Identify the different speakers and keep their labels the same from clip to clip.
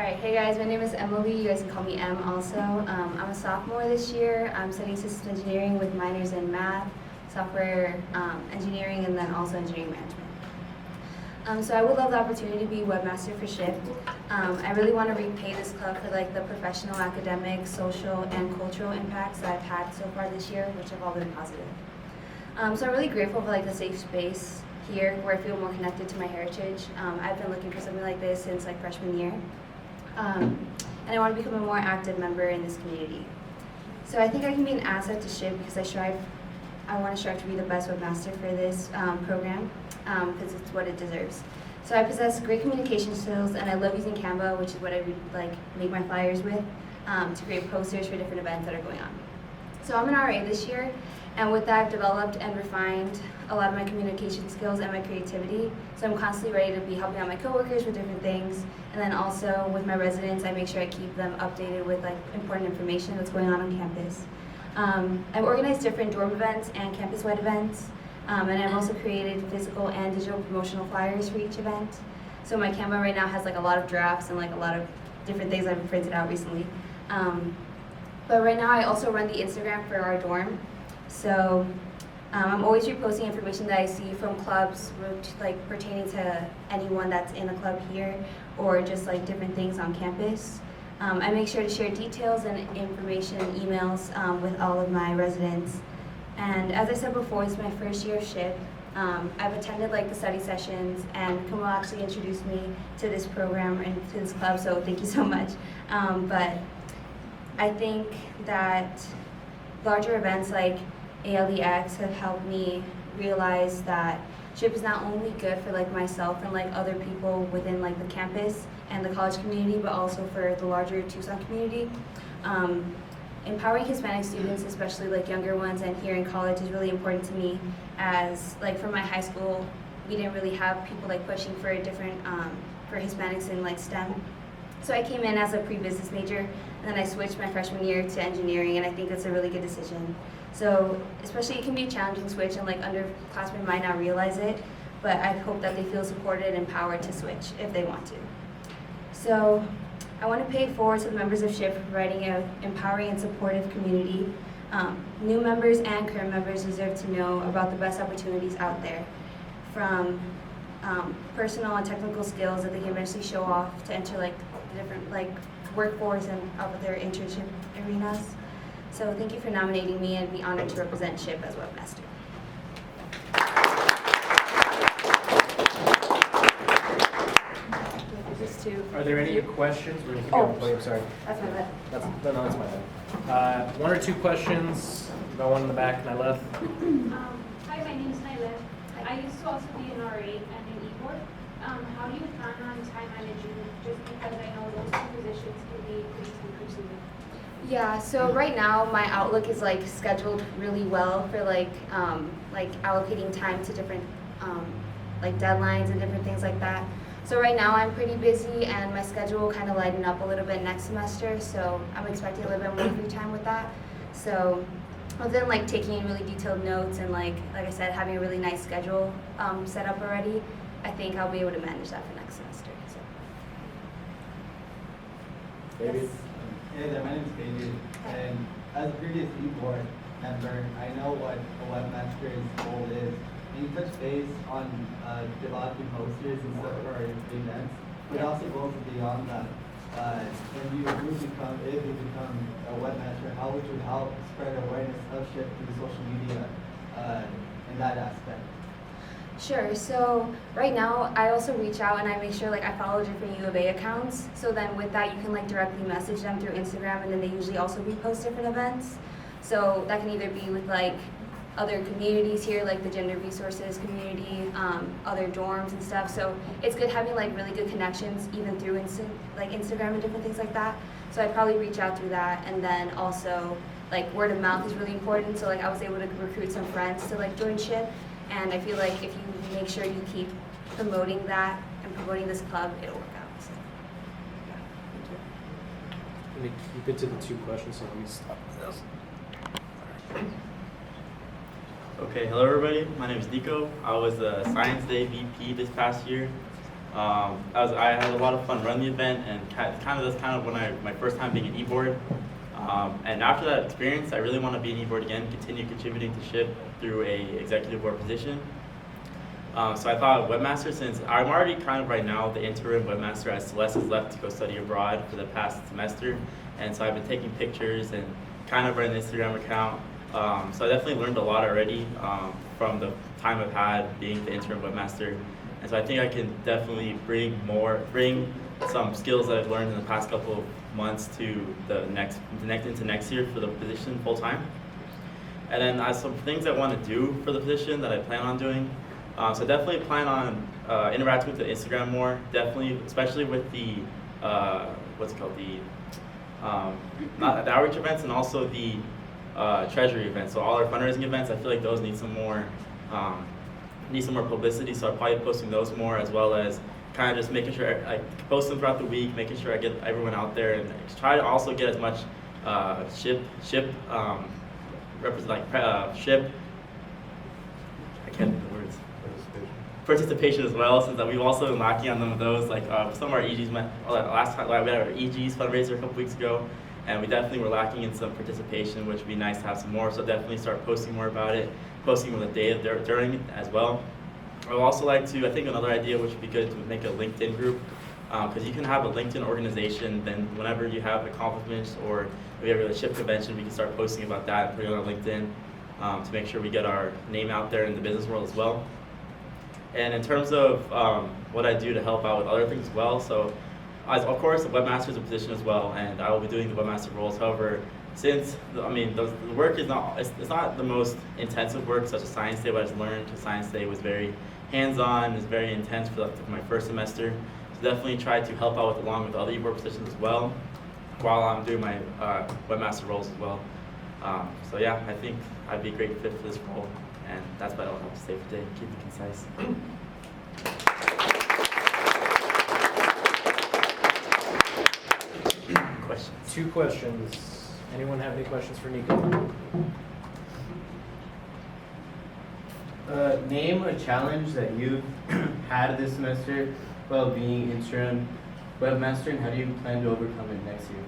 Speaker 1: Alright, hey guys, my name is Emily. You guys can call me Em also. I'm a sophomore this year. I'm studying systems engineering with minors in math, software engineering, and then also engineering management. So I would love the opportunity to be webmaster for SHPE. I really want to repay this club for like the professional, academic, social, and cultural impacts that I've had so far this year, which have all been positive. So I'm really grateful for like the safe space here where I feel more connected to my heritage. I've been looking for something like this since like freshman year. And I want to become a more active member in this community. So I think I can be an asset to SHPE because I want to strive to be the best webmaster for this program because it's what it deserves. So I possess great communication skills and I love using Canva, which is what I would like make my flyers with, to create posters for different events that are going on. So I'm an RA this year, and with that I've developed and refined a lot of my communication skills and my creativity. So I'm constantly ready to be helping out my coworkers with different things. And then also with my residents, I make sure I keep them updated with like important information that's going on campus. I've organized different dorm events and campus-wide events. And I've also created physical and digital promotional flyers for each event. So my Canva right now has like a lot of drafts and like a lot of different things I've printed out recently. But right now I also run the Instagram for our dorm. So I'm always reposting information that I see from clubs like pertaining to anyone that's in a club here or just like different things on campus. I make sure to share details and information and emails with all of my residents. And as I said before, it's my first year of SHPE. I've attended like the study sessions, and Cano actually introduced me to this program and to this club, so thank you so much. But I think that larger events like ALEX have helped me realize that SHPE is not only good for like myself and like other people within like the campus and the college community, but also for the larger Tucson community. Empowering Hispanic students, especially like younger ones and here in college, is really important to me, as like from my high school, we didn't really have people like pushing for a different, for Hispanics in like STEM. So I came in as a pre-business major, and then I switched my freshman year to engineering, and I think that's a really good decision. So especially it can be a challenging switch, and like underclassmen might not realize it, but I hope that they feel supported and empowered to switch if they want to. So I want to pay forward to the members of SHPE for providing an empowering and supportive community. New members and current members deserve to know about the best opportunities out there, from personal and technical skills that they can eventually show off to enter like the different like workforce and other internship arenas. So thank you for nominating me, and I'd be honored to represent SHPE as webmaster.
Speaker 2: Are there any questions? We're gonna keep going. I'm sorry.
Speaker 1: That's my bad.
Speaker 2: No, that's my bad. One or two questions. Got one in the back, my left.
Speaker 3: Hi, my name is Nyla. I used to also be an RA and an e-board. How do you plan on time managing? Just because I know those two positions can be pretty time-consuming.
Speaker 1: Yeah, so right now my Outlook is like scheduled really well for like allocating time to different like deadlines and different things like that. So right now I'm pretty busy, and my schedule will kind of lighten up a little bit next semester, so I'm expecting a little bit more free time with that. So other than like taking in really detailed notes and like I said, having a really nice schedule set up already, I think I'll be able to manage that for next semester. So.
Speaker 2: David?
Speaker 1: Yes.
Speaker 4: Hey there, my name is David, and as a previous e-board member, I know what a webmaster's role is. You touch base on developing posters and stuff for events, but it also goes beyond that. If you become a webmaster, how would you help spread awareness of SHPE through social media in that aspect?
Speaker 1: Sure, so right now I also reach out and I make sure like I follow different U of A accounts, so then with that you can like directly message them through Instagram, and then they usually also repost different events. So that can either be with like other communities here, like the gender resources community, other dorms and stuff. So it's good having like really good connections even through Instagram and different things like that. So I'd probably reach out through that, and then also like word of mouth is really important. So like I was able to recruit some friends to like join SHPE, and I feel like if you make sure you keep promoting that and promoting this club, it'll work out. So, yeah, thank you.
Speaker 2: Let me keep it to the two questions, so let me stop this.
Speaker 5: Okay, hello everybody. My name is Nico. I was the Science Day VP this past year. I had a lot of fun running the event, and that's kind of when my first time being an e-board. And after that experience, I really want to be an e-board again, continue contributing to SHPE through a executive board position. So I thought Webmaster, since I'm already kind of right now the interim Webmaster as Celeste has left to go study abroad for the past semester. And so I've been taking pictures and kind of running an Instagram account. So I definitely learned a lot already from the time I've had being the interim Webmaster. And so I think I can definitely bring some skills that I've learned in the past couple of months to into next year for the position full time. And then I have some things I want to do for the position that I plan on doing. So definitely plan on interacting with the Instagram more. Definitely, especially with the what's it called, not the outreach events, and also the treasury events. So all our fundraising events, I feel like those need some more publicity. So I'll probably be posting those more, as well as kind of just making sure I post them throughout the week, making sure I get everyone out there, and try to also get as much SHPE I can't think of the words. Participation as well, since we've also been lacking on some of those. Like some of our EGs last time, we had our EGs fundraiser a couple weeks ago, and we definitely were lacking in some participation, which would be nice to have some more. So definitely start posting more about it, posting on the day during it as well. I would also like to, I think another idea which would be good to make a LinkedIn group, because you can have a LinkedIn organization. Then whenever you have accomplishments or we have a SHPE convention, we can start posting about that and putting it on LinkedIn to make sure we get our name out there in the business world as well. And in terms of what I do to help out with other things as well, so of course the Webmaster is a position as well, and I will be doing the Webmaster roles. However, since the work is it's not the most intensive work such as Science Day, what I just learned. Science Day was very hands-on, it was very intense for my first semester. So definitely try to help out along with other e-board positions as well, while I'm doing my Webmaster roles as well. So yeah, I think I'd be a great fit for this role. And that's what I'll have to say for today. Keep it concise. Questions?
Speaker 2: 2 questions. Anyone have any questions for Nico?
Speaker 6: Name a challenge that you've had this semester while being interim Webmaster, and how do you plan to overcome it next year?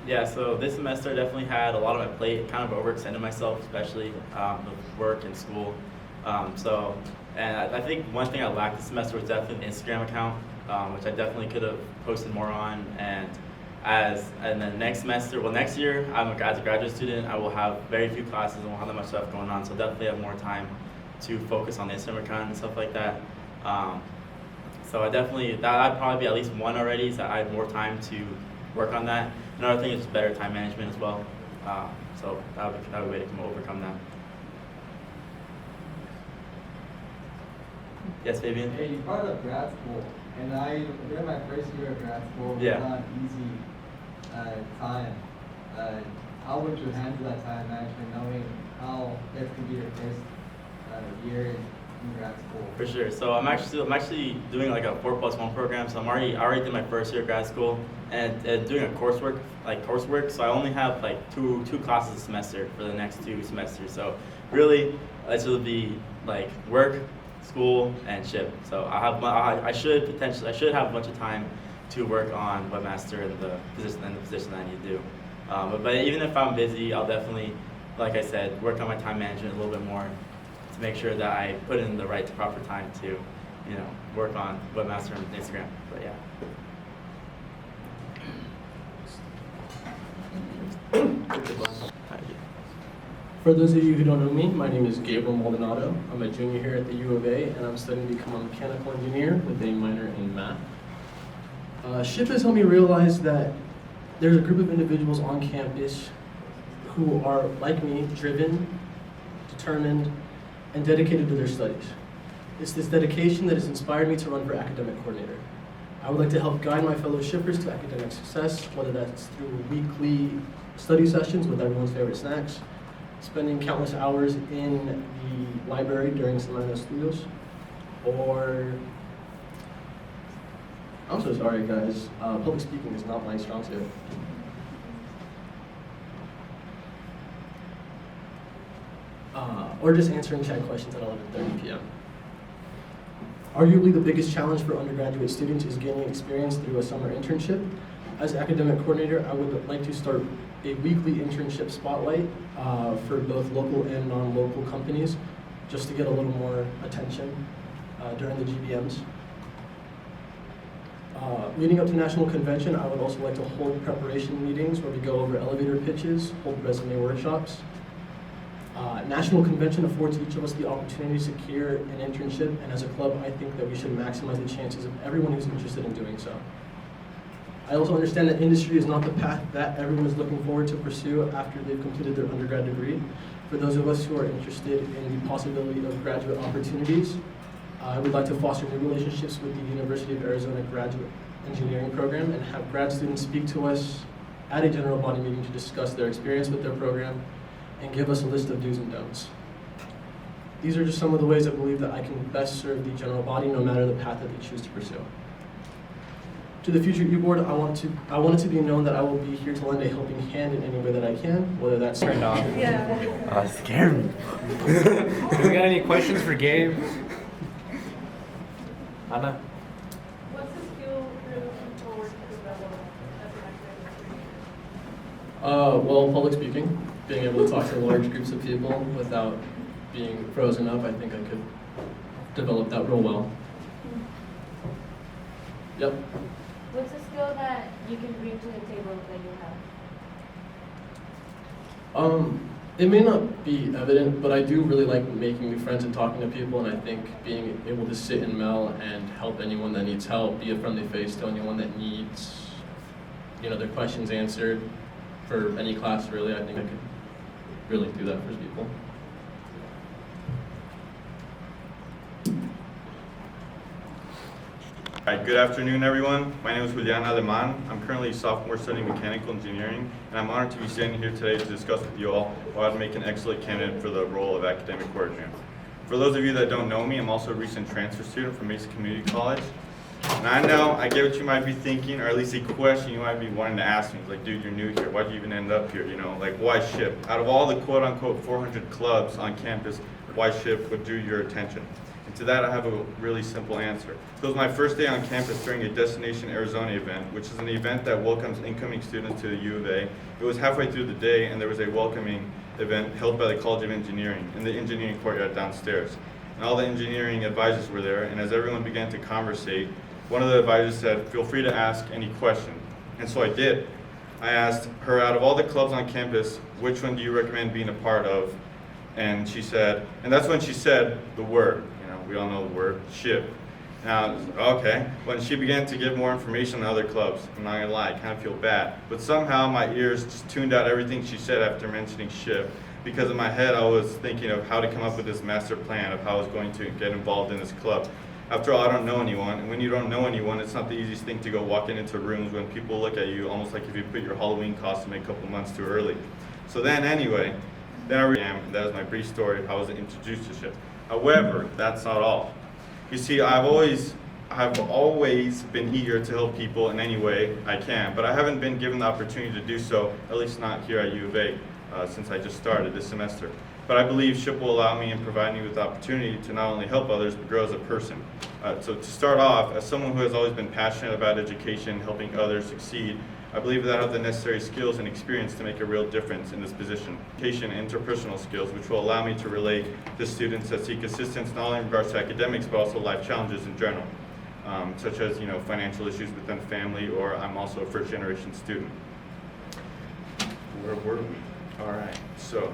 Speaker 5: Yeah, so this semester I definitely had a lot on my plate, kind of overextended myself, especially with work and school. And I think one thing I lacked this semester was definitely an Instagram account, which I definitely could have posted more on. And then next year, as a graduate student, I will have very few classes and won't have that much stuff going on, so definitely have more time to focus on the Instagram account and stuff like that. So that'd probably be at least one already, so I have more time to work on that. Another thing is better time management as well. So that would be a way to overcome that. Yes, Fabian?
Speaker 4: Hey, you brought up grad school, and during my first year of grad school,
Speaker 5: Yeah.
Speaker 4: it was not an easy time. How would you handle that time management, knowing how this could be your first year in grad school?
Speaker 5: For sure. So I'm actually doing like a 4+1 program. So I already did my first year of grad school and doing a coursework. So I only have like two classes a semester for the next 2 semesters. So really, it'll be like work, school, and SHPE. So I should have a bunch of time to work on Webmaster and the position that I need to do. But even if I'm busy, I'll definitely, like I said, work on my time management a little bit more to make sure that I put in the right proper time to, work on Webmaster and Instagram. But yeah.
Speaker 7: For those of you who don't know me, my name is Gabriel Maldonado. I'm a junior here at the U of A, and I'm studying to become a mechanical engineer with a minor in math. SHPE has helped me realize that there's a group of individuals on campus who are, like me, driven, determined, and dedicated to their studies. It's this dedication that has inspired me to run for academic coordinator. I would like to help guide my fellow SHPERs to academic success, whether that's through weekly study sessions with everyone's favorite snacks, spending countless hours in the library during Semana Estudios, or, I'm so sorry guys, public speaking is not my strong suit. Or just answering chat questions at 11:30 p.m. Arguably, the biggest challenge for undergraduate students is gaining experience through a summer internship. As academic coordinator, I would like to start a weekly internship spotlight for both local and non-local companies, just to get a little more attention during the GBMs. Leading up to National Convention, I would also like to hold preparation meetings where we go over elevator pitches, hold resume workshops. National Convention affords each of us the opportunity to secure an internship, and as a club, I think that we should maximize the chances of everyone who's interested in doing so. I also understand that industry is not the path that everyone is looking forward to pursue after they've completed their undergrad degree. For those of us who are interested in the possibility of graduate opportunities, I would like to foster new relationships with the University of Arizona Graduate Engineering Program and have grad students speak to us at a general body meeting to discuss their experience with their program and give us a list of do's and don'ts. These are just some of the ways I believe that I can best serve the general body no matter the path that they choose to pursue. To the future U-Board, I want it to be known that I will be here to lend a helping hand in any way that I can, whether that's turned on.
Speaker 5: Yeah. Scared me.
Speaker 2: Do we got any questions for Gabe? Anna?
Speaker 3: What's the skill you're looking forward to develop as an academic?
Speaker 7: Well, public speaking, being able to talk to large groups of people without being frozen up, I think I could develop that real well. Yep.
Speaker 8: What's a skill that you can bring to the table that you have?
Speaker 7: It may not be evident, but I do really like making new friends and talking to people, and I think being able to sit and mel and help anyone that needs help, be a friendly face to anyone that needs, their questions answered for any class, really, I think I could really do that for people.
Speaker 9: Hi, good afternoon, everyone. My name is Julian Aleman. I'm currently a sophomore studying mechanical engineering, and I'm honored to be standing here today to discuss with you all why I'd make an excellent candidate for the role of academic coordinator. For those of you that don't know me, I'm also a recent transfer student from Mesa Community College. And I know, I get what you might be thinking, or at least a question you might be wanting to ask me. It's like, dude, you're new here. Why'd you even end up here? Like, why SHPE? Out of all the quote-unquote 400 clubs on campus, why SHPE would drew your attention? To that, I have a really simple answer. So it was my first day on campus during a Destination Arizona event, which is an event that welcomes incoming students to the U of A. It was halfway through the day, and there was a welcoming event held by the College of Engineering in the engineering courtyard downstairs. And all the engineering advisors were there, and as everyone began to conversate, one of the advisors said, feel free to ask any question. And so I did. I asked her, out of all the clubs on campus, which one do you recommend being a part of? And she said, and that's when she said the word. We all know the word, SHPE. Now, okay, when she began to give more information on other clubs, I'm not gonna lie, I kind of feel bad. But somehow my ears just tuned out everything she said after mentioning SHPE, because in my head I was thinking of how to come up with this master plan of how I was going to get involved in this club. After all, I don't know anyone, and when you don't know anyone, it's not the easiest thing to go walking into rooms when people look at you almost like if you put your Halloween costume a couple months too early. So then anyway, that was my brief story of how I was introduced to SHPE. However, that's not all. You see, I've always been eager to help people in any way I can, but I haven't been given the opportunity to do so, at least not here at U of A, since I just started this semester. But I believe SHPE will allow me and provide me with the opportunity to not only help others, but grow as a person. So to start off, as someone who has always been passionate about education, helping others succeed, I believe that I have the necessary skills and experience to make a real difference in this position. Education and interpersonal skills, which will allow me to relate to students that seek assistance not only in regards to academics, but also life challenges in general, such as financial issues within family, or I'm also a first-generation student. Where were we? All right, so,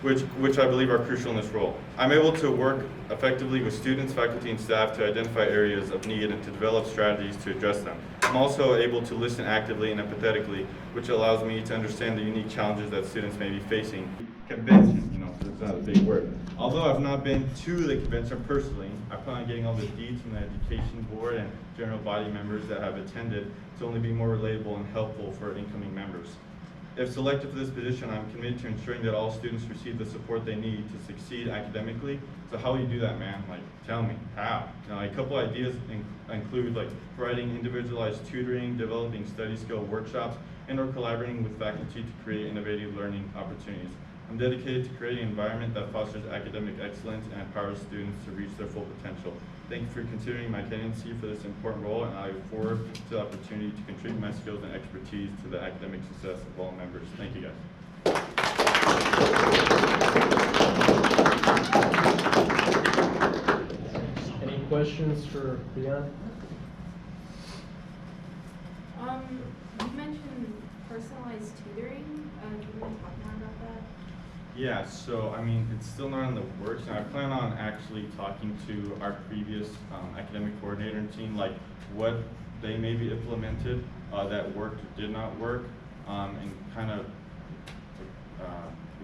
Speaker 9: which I believe are crucial in this role. I'm able to work effectively with students, faculty, and staff to identify areas of need and to develop strategies to address them. I'm also able to listen actively and empathetically, which allows me to understand the unique challenges that students may be facing. Convention, it's not a big word. Although I've not been to the convention personally, I plan on getting all the deeds from the education board and general body members that have attended to only be more relatable and helpful for incoming members. If selected for this position, I'm committed to ensuring that all students receive the support they need to succeed academically. So how do you do that, man? Like, tell me, how? A couple ideas include providing individualized tutoring, developing study skill workshops, and or collaborating with faculty to create innovative learning opportunities. I'm dedicated to creating an environment that fosters academic excellence and empowers students to reach their full potential. Thank you for considering my candidacy for this important role, and I look forward to the opportunity to contribute my skills and expertise to the academic success of all members. Thank you, guys.
Speaker 2: Any questions for Bianca?
Speaker 8: You mentioned personalized tutoring. Can you talk more about that?
Speaker 9: Yeah, so I mean, it's still not in the works, and I plan on actually talking to our previous academic coordinator and seeing like what they maybe implemented that worked or did not work, and kind of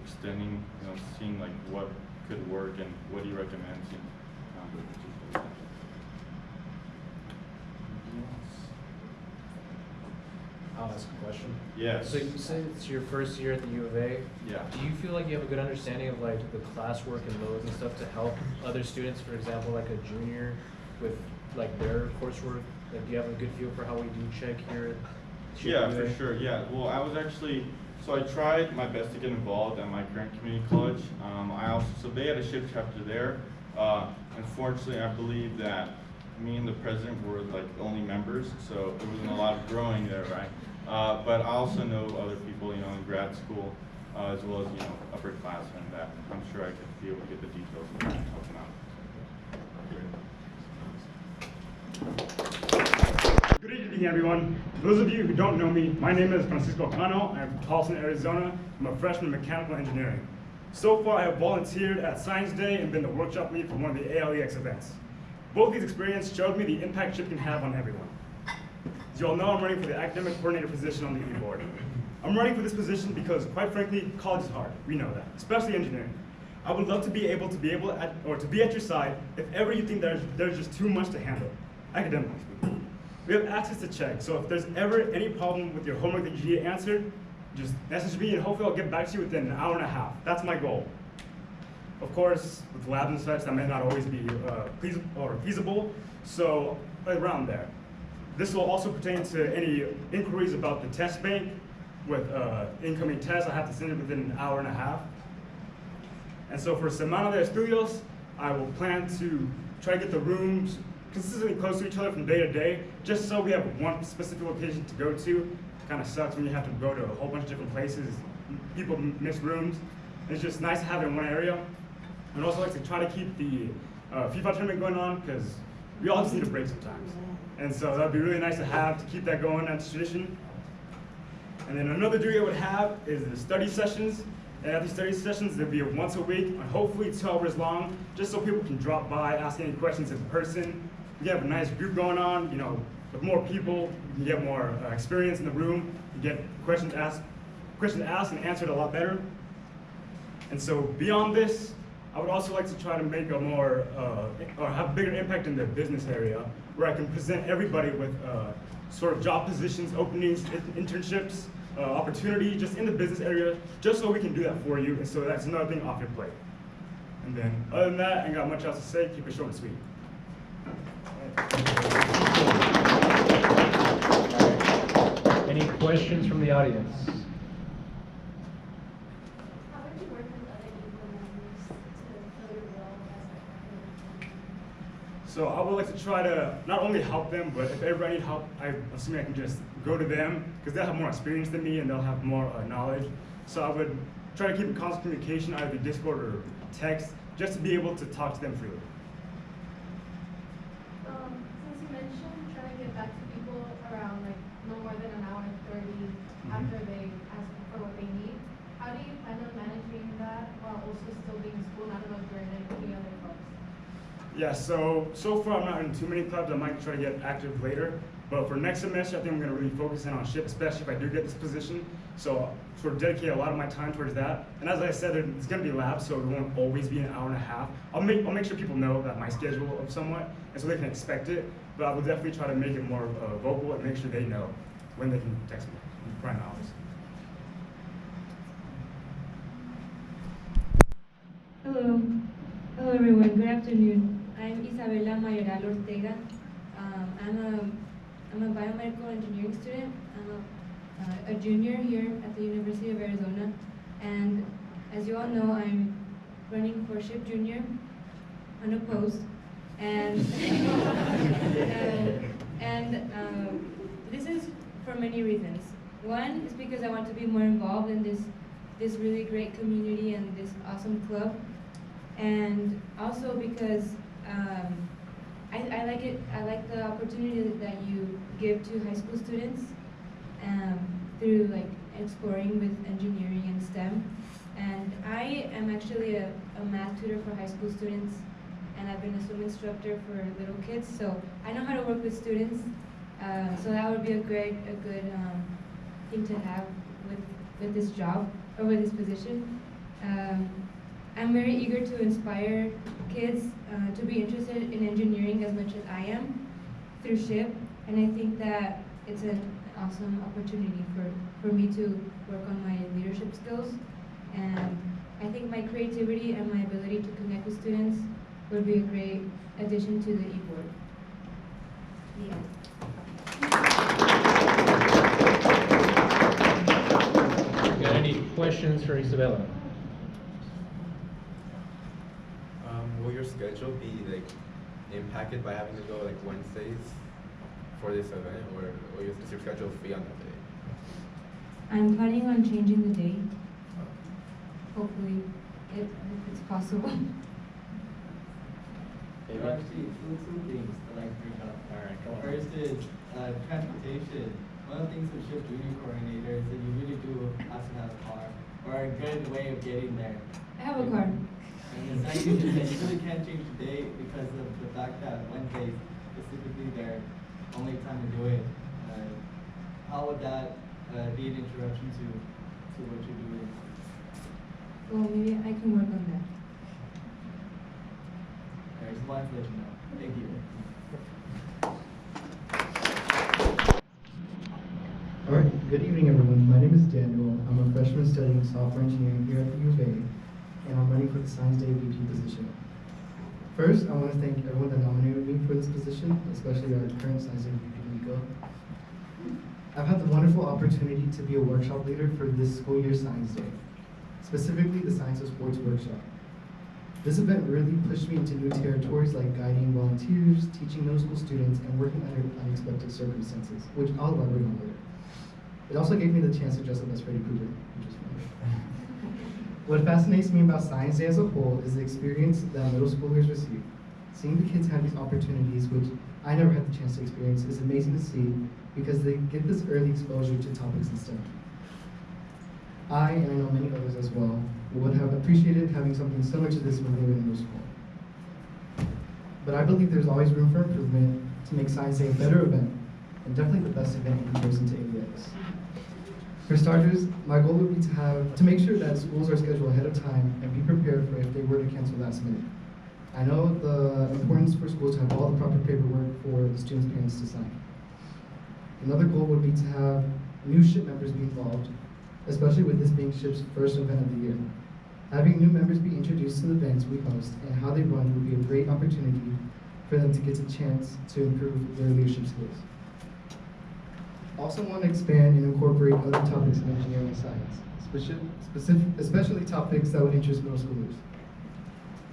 Speaker 9: extending, seeing like what could work and what he recommends.
Speaker 2: I'll ask a question.
Speaker 9: Yes.
Speaker 2: So you said it's your first year at the U of A.
Speaker 9: Yeah.
Speaker 2: Do you feel like you have a good understanding of like the classwork and loads and stuff to help other students, for example, like a junior with like their coursework? Like, do you have a good feel for how we do check here at
Speaker 9: Yeah,
Speaker 2: UVA?
Speaker 9: for sure. Yeah. Well, I was actually, so I tried my best to get involved at my current community college. So they had a SHPE chapter there. Unfortunately, I believe that me and the president were like the only members, so there wasn't a lot of growing there, right? But I also know other people, in grad school, as well as, upperclassmen that I'm sure I could be able to get the details and help them out.
Speaker 10: Good evening, everyone. For those of you who don't know me, my name is Francisco Cano. I'm from Tulsa, Arizona. I'm a freshman in mechanical engineering. So far, I have volunteered at Science Day and been the workshop lead for one of the ALEX events. Both these experiences showed me the impact SHPE can have on everyone. As you all know, I'm running for the academic coordinator position on the E board. I'm running for this position because, quite frankly, college is hard. We know that, especially engineering. I would love to be able to be at your side if ever you think there's just too much to handle, academically speaking. We have access to check, so if there's ever any problem with your homework that you need answered, just message me and hopefully I'll get back to you within an hour and a half. That's my goal. Of course, with labs and such, that may not always be feasible, so around there. This will also pertain to any inquiries about the test bank. With incoming tests, I have to send it within an hour and a half. And so for Semana de Estudios, I will plan to try to get the rooms consistently close to each other from day to day, just so we have one specific location to go to. Kind of sucks when you have to go to a whole bunch of different places. People miss rooms. It's just nice to have it in one area. I'd also like to try to keep the FIFA tournament going on, because we all just need a break sometimes. And so that'd be really nice to have to keep that going as a tradition. And then another duty I would have is the study sessions. And at these study sessions, they'll be once a week, and hopefully 2 hours long, just so people can drop by, ask any questions in person. We have a nice group going on, with more people, you can get more experience in the room, you get questions asked and answered a lot better. And so beyond this, I would also like to try to make a more, or have a bigger impact in the business area, where I can present everybody with sort of job positions, openings, internships, opportunity just in the business area, just so we can do that for you, and so that's another thing off your plate. And then, other than that, I ain't got much else to say, keep it short and sweet.
Speaker 2: Any questions from the audience?
Speaker 8: How would you work with other equal members to fill your role as a
Speaker 10: So I would like to try to not only help them, but if ever I need help, I'm assuming I can just go to them, because they'll have more experience than me and they'll have more knowledge. So I would try to keep in constant communication, either via Discord or text, just to be able to talk to them freely.
Speaker 8: Since you mentioned trying to get back to people around like no more than an hour and 30 after they ask for what they need, how do you plan on managing that while also still being in school? I don't know if you're in any other clubs.
Speaker 10: Yeah, so far I'm not in too many clubs. I might try to get active later. But for next semester, I think I'm going to really focus in on SHPE, especially if I do get this position. So sort of dedicate a lot of my time towards that. And as I said, it's going to be labs, so it won't always be an hour and a half. I'll make sure people know that my schedule of somewhat, and so they can expect it. But I will definitely try to make it more vocal and make sure they know when they can text me in prime hours.
Speaker 11: Hello. Hello everyone, good afternoon. I'm Isabellah Mayoral Ortega. I'm a biomedical engineering student. I'm a junior here at the University of Arizona. And as you all know, I'm running for SHPE Junior unopposed. And this is for many reasons. One is because I want to be more involved in this really great community and this awesome club, and also because I like it. I like the opportunity that you give to high school students through like exploring with engineering and STEM. And I am actually a math tutor for high school students, and I've been a swim instructor for little kids, so I know how to work with students. So that would be a good thing to have with this job or with this position. I'm very eager to inspire kids to be interested in engineering as much as I am through SHPE, and I think that it's an awesome opportunity for me to work on my leadership skills. And I think my creativity and my ability to connect with students would be a great addition to the e-board. Yeah.
Speaker 12: Got any questions for Isabellah?
Speaker 13: Will your schedule be like impacted by having to go like Wednesdays for this event, or is your schedule free on that day?
Speaker 11: I'm planning on changing the date. Hopefully, if it's possible.
Speaker 4: There are actually two things that I bring up.
Speaker 12: Alright, come on.
Speaker 4: First is transportation. One of the things with SHPE junior coordinator is that you really do have to have a car or a good way of getting there.
Speaker 11: I have a car.
Speaker 4: And the second is that you really can't change the date because of the fact that Wednesdays specifically their only time to do it. How would that be an interruption to what you're doing?
Speaker 11: Well, maybe I can work on that.
Speaker 4: I just wanted to let you know. Thank you.
Speaker 14: All right, good evening everyone. My name is Daniel. I'm a freshman studying software engineering here at the U of A, and I'm running for the Science Day VP position. First, I want to thank everyone that nominated me for this position, especially our current Science Day VP, Nico. I've had the wonderful opportunity to be a workshop leader for this school year's Science Day, specifically the Science of Sports workshop. This event really pushed me into new territories like guiding volunteers, teaching middle school students, and working under unexpected circumstances, which I'll elaborate on later. It also gave me the chance to dress up as Freddy Krueger, which is fun. What fascinates me about Science Day as a whole is the experience that middle schoolers receive. Seeing the kids have these opportunities, which I never had the chance to experience, is amazing to see because they get this early exposure to topics in STEM. I, and I know many others as well, would have appreciated having something similar to this when they were in middle school. But I believe there's always room for improvement to make Science Day a better event, and definitely the best event in comparison to AEX. For starters, my goal would be to make sure that schools are scheduled ahead of time and be prepared for if they were to cancel last minute. I know the importance for schools to have all the proper paperwork for the students' parents to sign. Another goal would be to have new SHPE members be involved, especially with this being SHPE's first event of the year. Having new members be introduced to the events we host and how they run would be a great opportunity for them to get a chance to improve their leadership skills. Also want to expand and incorporate other topics in engineering and science, especially topics that would interest middle schoolers.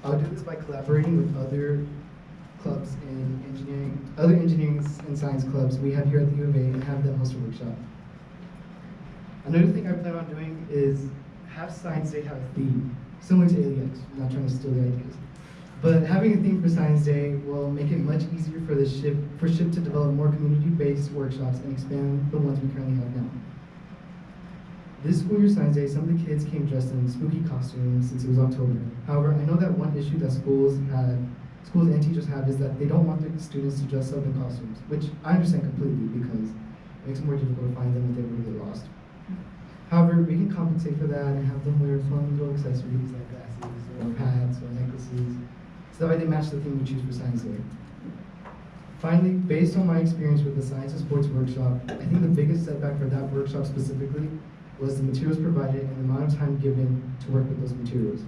Speaker 14: I'll do this by collaborating with other clubs in engineering, other engineering and science clubs we have here at the U of A, and have them host a workshop. Another thing I plan on doing is have Science Day have a theme, similar to ALEX. I'm not trying to steal the ideas. But having a theme for Science Day will make it much easier for SHPE to develop more community-based workshops and expand the ones we currently have now. This school year Science Day, some of the kids came dressed in spooky costumes since it was October. However, I know that one issue that schools and teachers have is that they don't want their students to dress up in costumes, which I understand completely because it makes it more difficult to find them if they were to get lost. However, we can compensate for that and have them wear fun little accessories like glasses or hats or necklaces, so that way they match the theme we choose for Science Day. Finally, based on my experience with the Science of Sports workshop, I think the biggest setback for that workshop specifically was the materials provided and the amount of time given to work with those materials.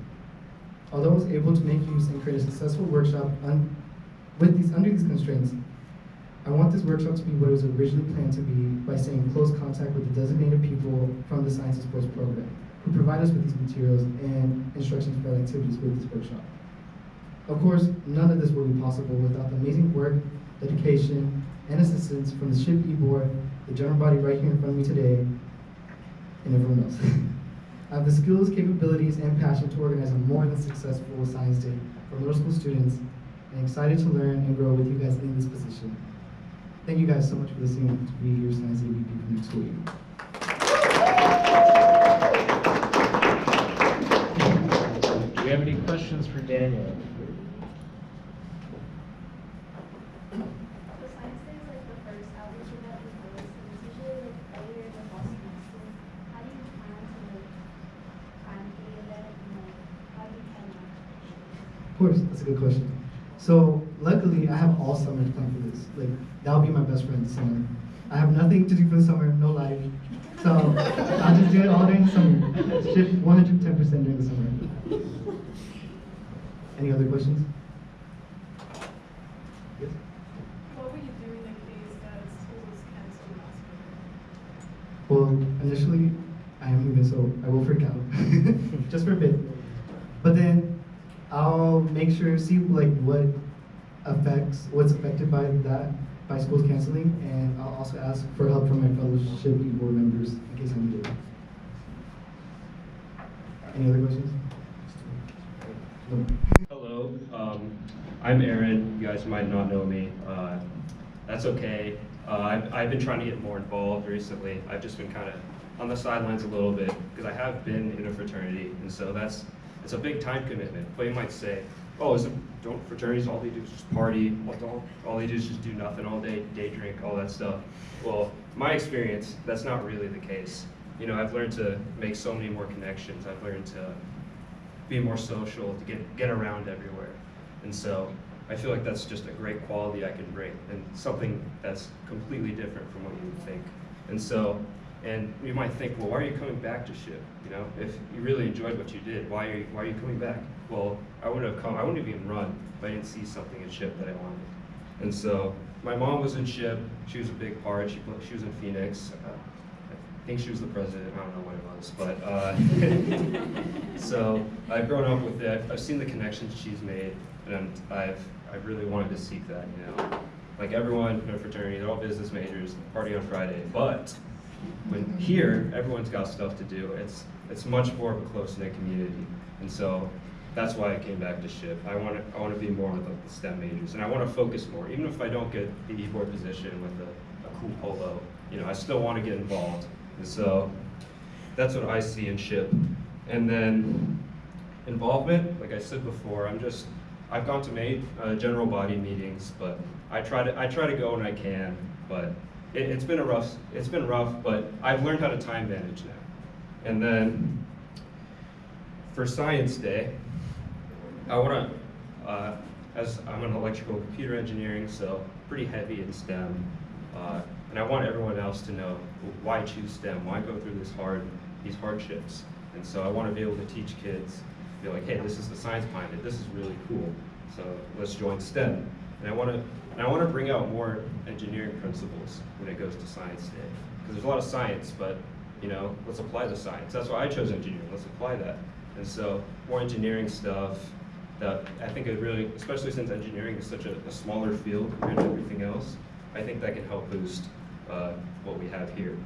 Speaker 14: Although I was able to make use and create a successful workshop under these constraints, I want this workshop to be what it was originally planned to be by staying in close contact with the designated people from the Science of Sports program, who provide us with these materials and instructions for activities with this workshop. Of course, none of this would be possible without the amazing work, dedication, and assistance from the SHPE board, the general body right here in front of me today, and everyone else. I have the skills, capabilities, and passion to organize a more than successful Science Day for middle school students, and excited to learn and grow with you guys in this position. Thank you guys so much for listening to be your Science Day VP for next school year.
Speaker 12: Do we have any questions for Daniel?
Speaker 8: So Science Day is like the first outreach event with boys, and it's usually like earlier in the fall semester. How do you plan to like plan the event and like how do you plan that?
Speaker 14: Of course, that's a good question. So luckily, I have all summer to plan for this. Like, that'll be my best friend this summer. I have nothing to do for the summer, no life. So I'll just do it all during the summer. Shift 110% during the summer. Any other questions? Yes?
Speaker 8: What were you doing in case that school was canceled last year?
Speaker 14: Well, initially, I am human, so I will freak out, just for a bit. But then I'll make sure, see like what's affected by that, by schools canceling, and I'll also ask for help from my fellow SHPE board members in case I need it. Any other questions? No.
Speaker 15: Hello, I'm Aaron. You guys might not know me. That's okay. I've been trying to get more involved recently. I've just been kind of on the sidelines a little bit because I have been in a fraternity, and so it's a big time commitment. But you might say, oh, don't fraternities, all they do is just party, all they do is just do nothing all day, day drink, all that stuff. Well, my experience, that's not really the case. You know, I've learned to make so many more connections. I've learned to be more social, to get around everywhere. And so I feel like that's just a great quality I can bring and something that's completely different from what you would think. And so, and you might think, well, why are you coming back to SHPE? You know, if you really enjoyed what you did, why are you coming back? Well, I wouldn't have even run if I didn't see something in SHPE that I wanted. And so my mom was in SHPE. She was a big part. She was in Phoenix. I think she was the president. I don't know what it was, but so I've grown up with it. I've seen the connections she's made, and I've really wanted to seek that. You know, like everyone in a fraternity, they're all business majors, party on Friday, but when here, everyone's got stuff to do. It's much more of a close-knit community, and so that's why I came back to SHPE. I want to be more with the STEM majors, and I want to focus more. Even if I don't get the e-board position with a cool polo, you know, I still want to get involved. And so that's what I see in SHPE. And then involvement, like I said before, I've gone to many general body meetings, but I try to go when I can, but it's been rough, but I've learned how to time manage now. And then for Science Day, I want to, as I'm an electrical computer engineering, so pretty heavy in STEM, and I want everyone else to know why choose STEM, why go through these hardships. And so I want to be able to teach kids, be like, hey, this is the science behind it, this is really cool, so let's join STEM. And I want to bring out more engineering principles when it goes to Science Day. Because there's a lot of science, but you know, let's apply the science. That's why I chose engineering, let's apply that. And so more engineering stuff that I think it really, especially since engineering is such a smaller field compared to everything else, I think that can help boost what we have here.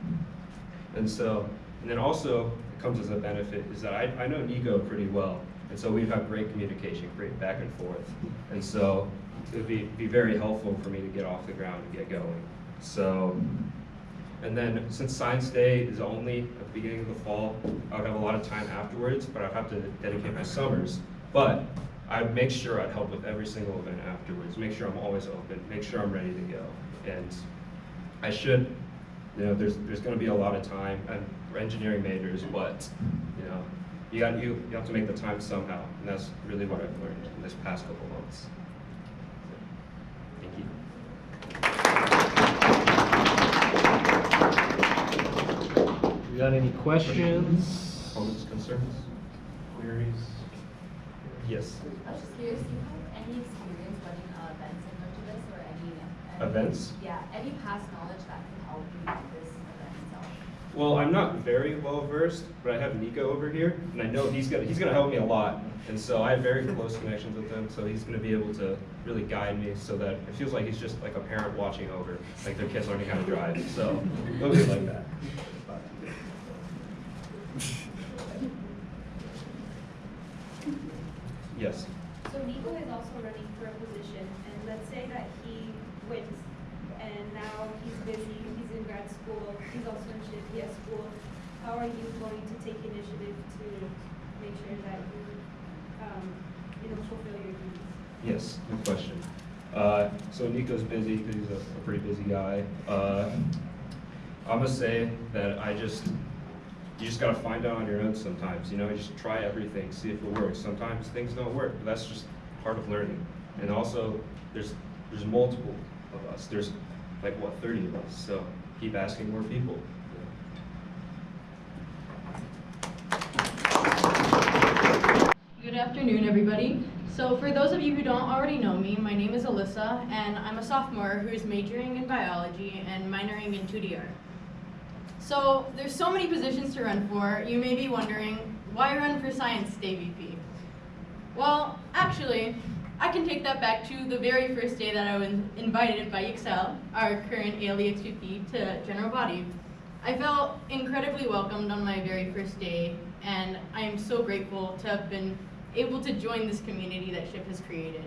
Speaker 15: And so, and then also it comes as a benefit is that I know Nico pretty well. And so we've had great communication, great back and forth. And so it would be very helpful for me to get off the ground and get going. So, and then since Science Day is only at the beginning of the fall, I would have a lot of time afterwards, but I'd have to dedicate my summers. But I'd make sure I'd help with every single event afterwards, make sure I'm always open, make sure I'm ready to go. And I should, you know, there's gonna be a lot of time and for engineering majors, but you know, you have to make the time somehow, and that's really what I've learned in this past couple months. Thank you.
Speaker 12: You got any questions?
Speaker 15: Comments, concerns, queries? Yes.
Speaker 16: I was just curious, do you have any experience running events similar to this, or any
Speaker 15: Events?
Speaker 16: Yeah, any past knowledge that can help you with this event itself?
Speaker 15: Well, I'm not very well versed, but I have Nico over here, and I know he's gonna help me a lot. And so I have very close connections with him, so he's gonna be able to really guide me so that it feels like he's just like a parent watching over, like their kids learning how to drive. So it'll be like that. Yes.
Speaker 3: So Nico is also running for a position, and let's say that he wins, and now he's busy, he's in grad school, he's also in SHPE school. How are you going to take initiative to make sure that you fulfill your duties?
Speaker 15: Yes, good question. So Nico's busy because he's a pretty busy guy. I'm gonna say that you just gotta find out on your own sometimes. You just try everything, see if it works. Sometimes things don't work, but that's just part of learning. And also, there's multiple of us. There's like 30 of us. So keep asking more people.
Speaker 17: Good afternoon, everybody. So for those of you who don't already know me, my name is Alyssa, and I'm a sophomore who is majoring in biology and minoring in 2DR. So there's so many positions to run for. You may be wondering, why run for Science Day VP? Well, actually, I can take that back to the very first day that I was invited by Excel, our current ALEX VP, to General Body. I felt incredibly welcomed on my very first day, and I am so grateful to have been able to join this community that SHPE has created.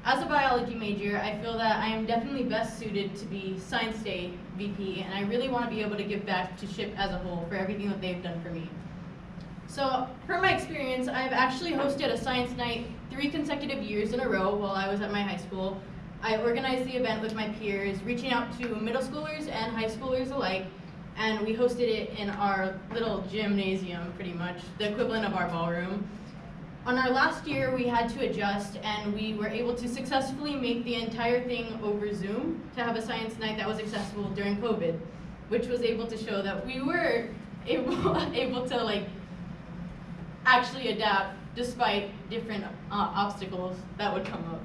Speaker 17: As a biology major, I feel that I am definitely best suited to be Science Day VP, and I really want to be able to give back to SHPE as a whole for everything that they've done for me. So, from my experience, I've actually hosted a science night 3 consecutive years in a row while I was at my high school. I organized the event with my peers, reaching out to middle schoolers and high schoolers alike, and we hosted it in our little gymnasium, pretty much, the equivalent of our ballroom. On our last year, we had to adjust, and we were able to successfully make the entire thing over Zoom to have a science night that was accessible during COVID, which was able to show that we were able to actually adapt despite different obstacles that would come up.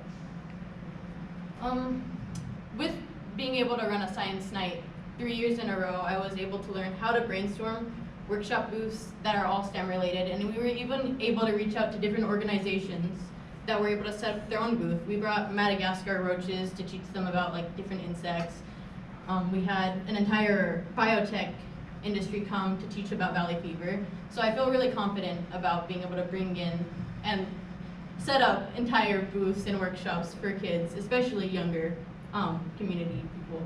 Speaker 17: With being able to run a science night 3 years in a row, I was able to learn how to brainstorm workshop booths that are all STEM related, and we were even able to reach out to different organizations that were able to set up their own booth. We brought Madagascar roaches to teach them about different insects. We had an entire biotech industry come to teach about valley fever. So I feel really confident about being able to bring in and set up entire booths and workshops for kids, especially younger community people.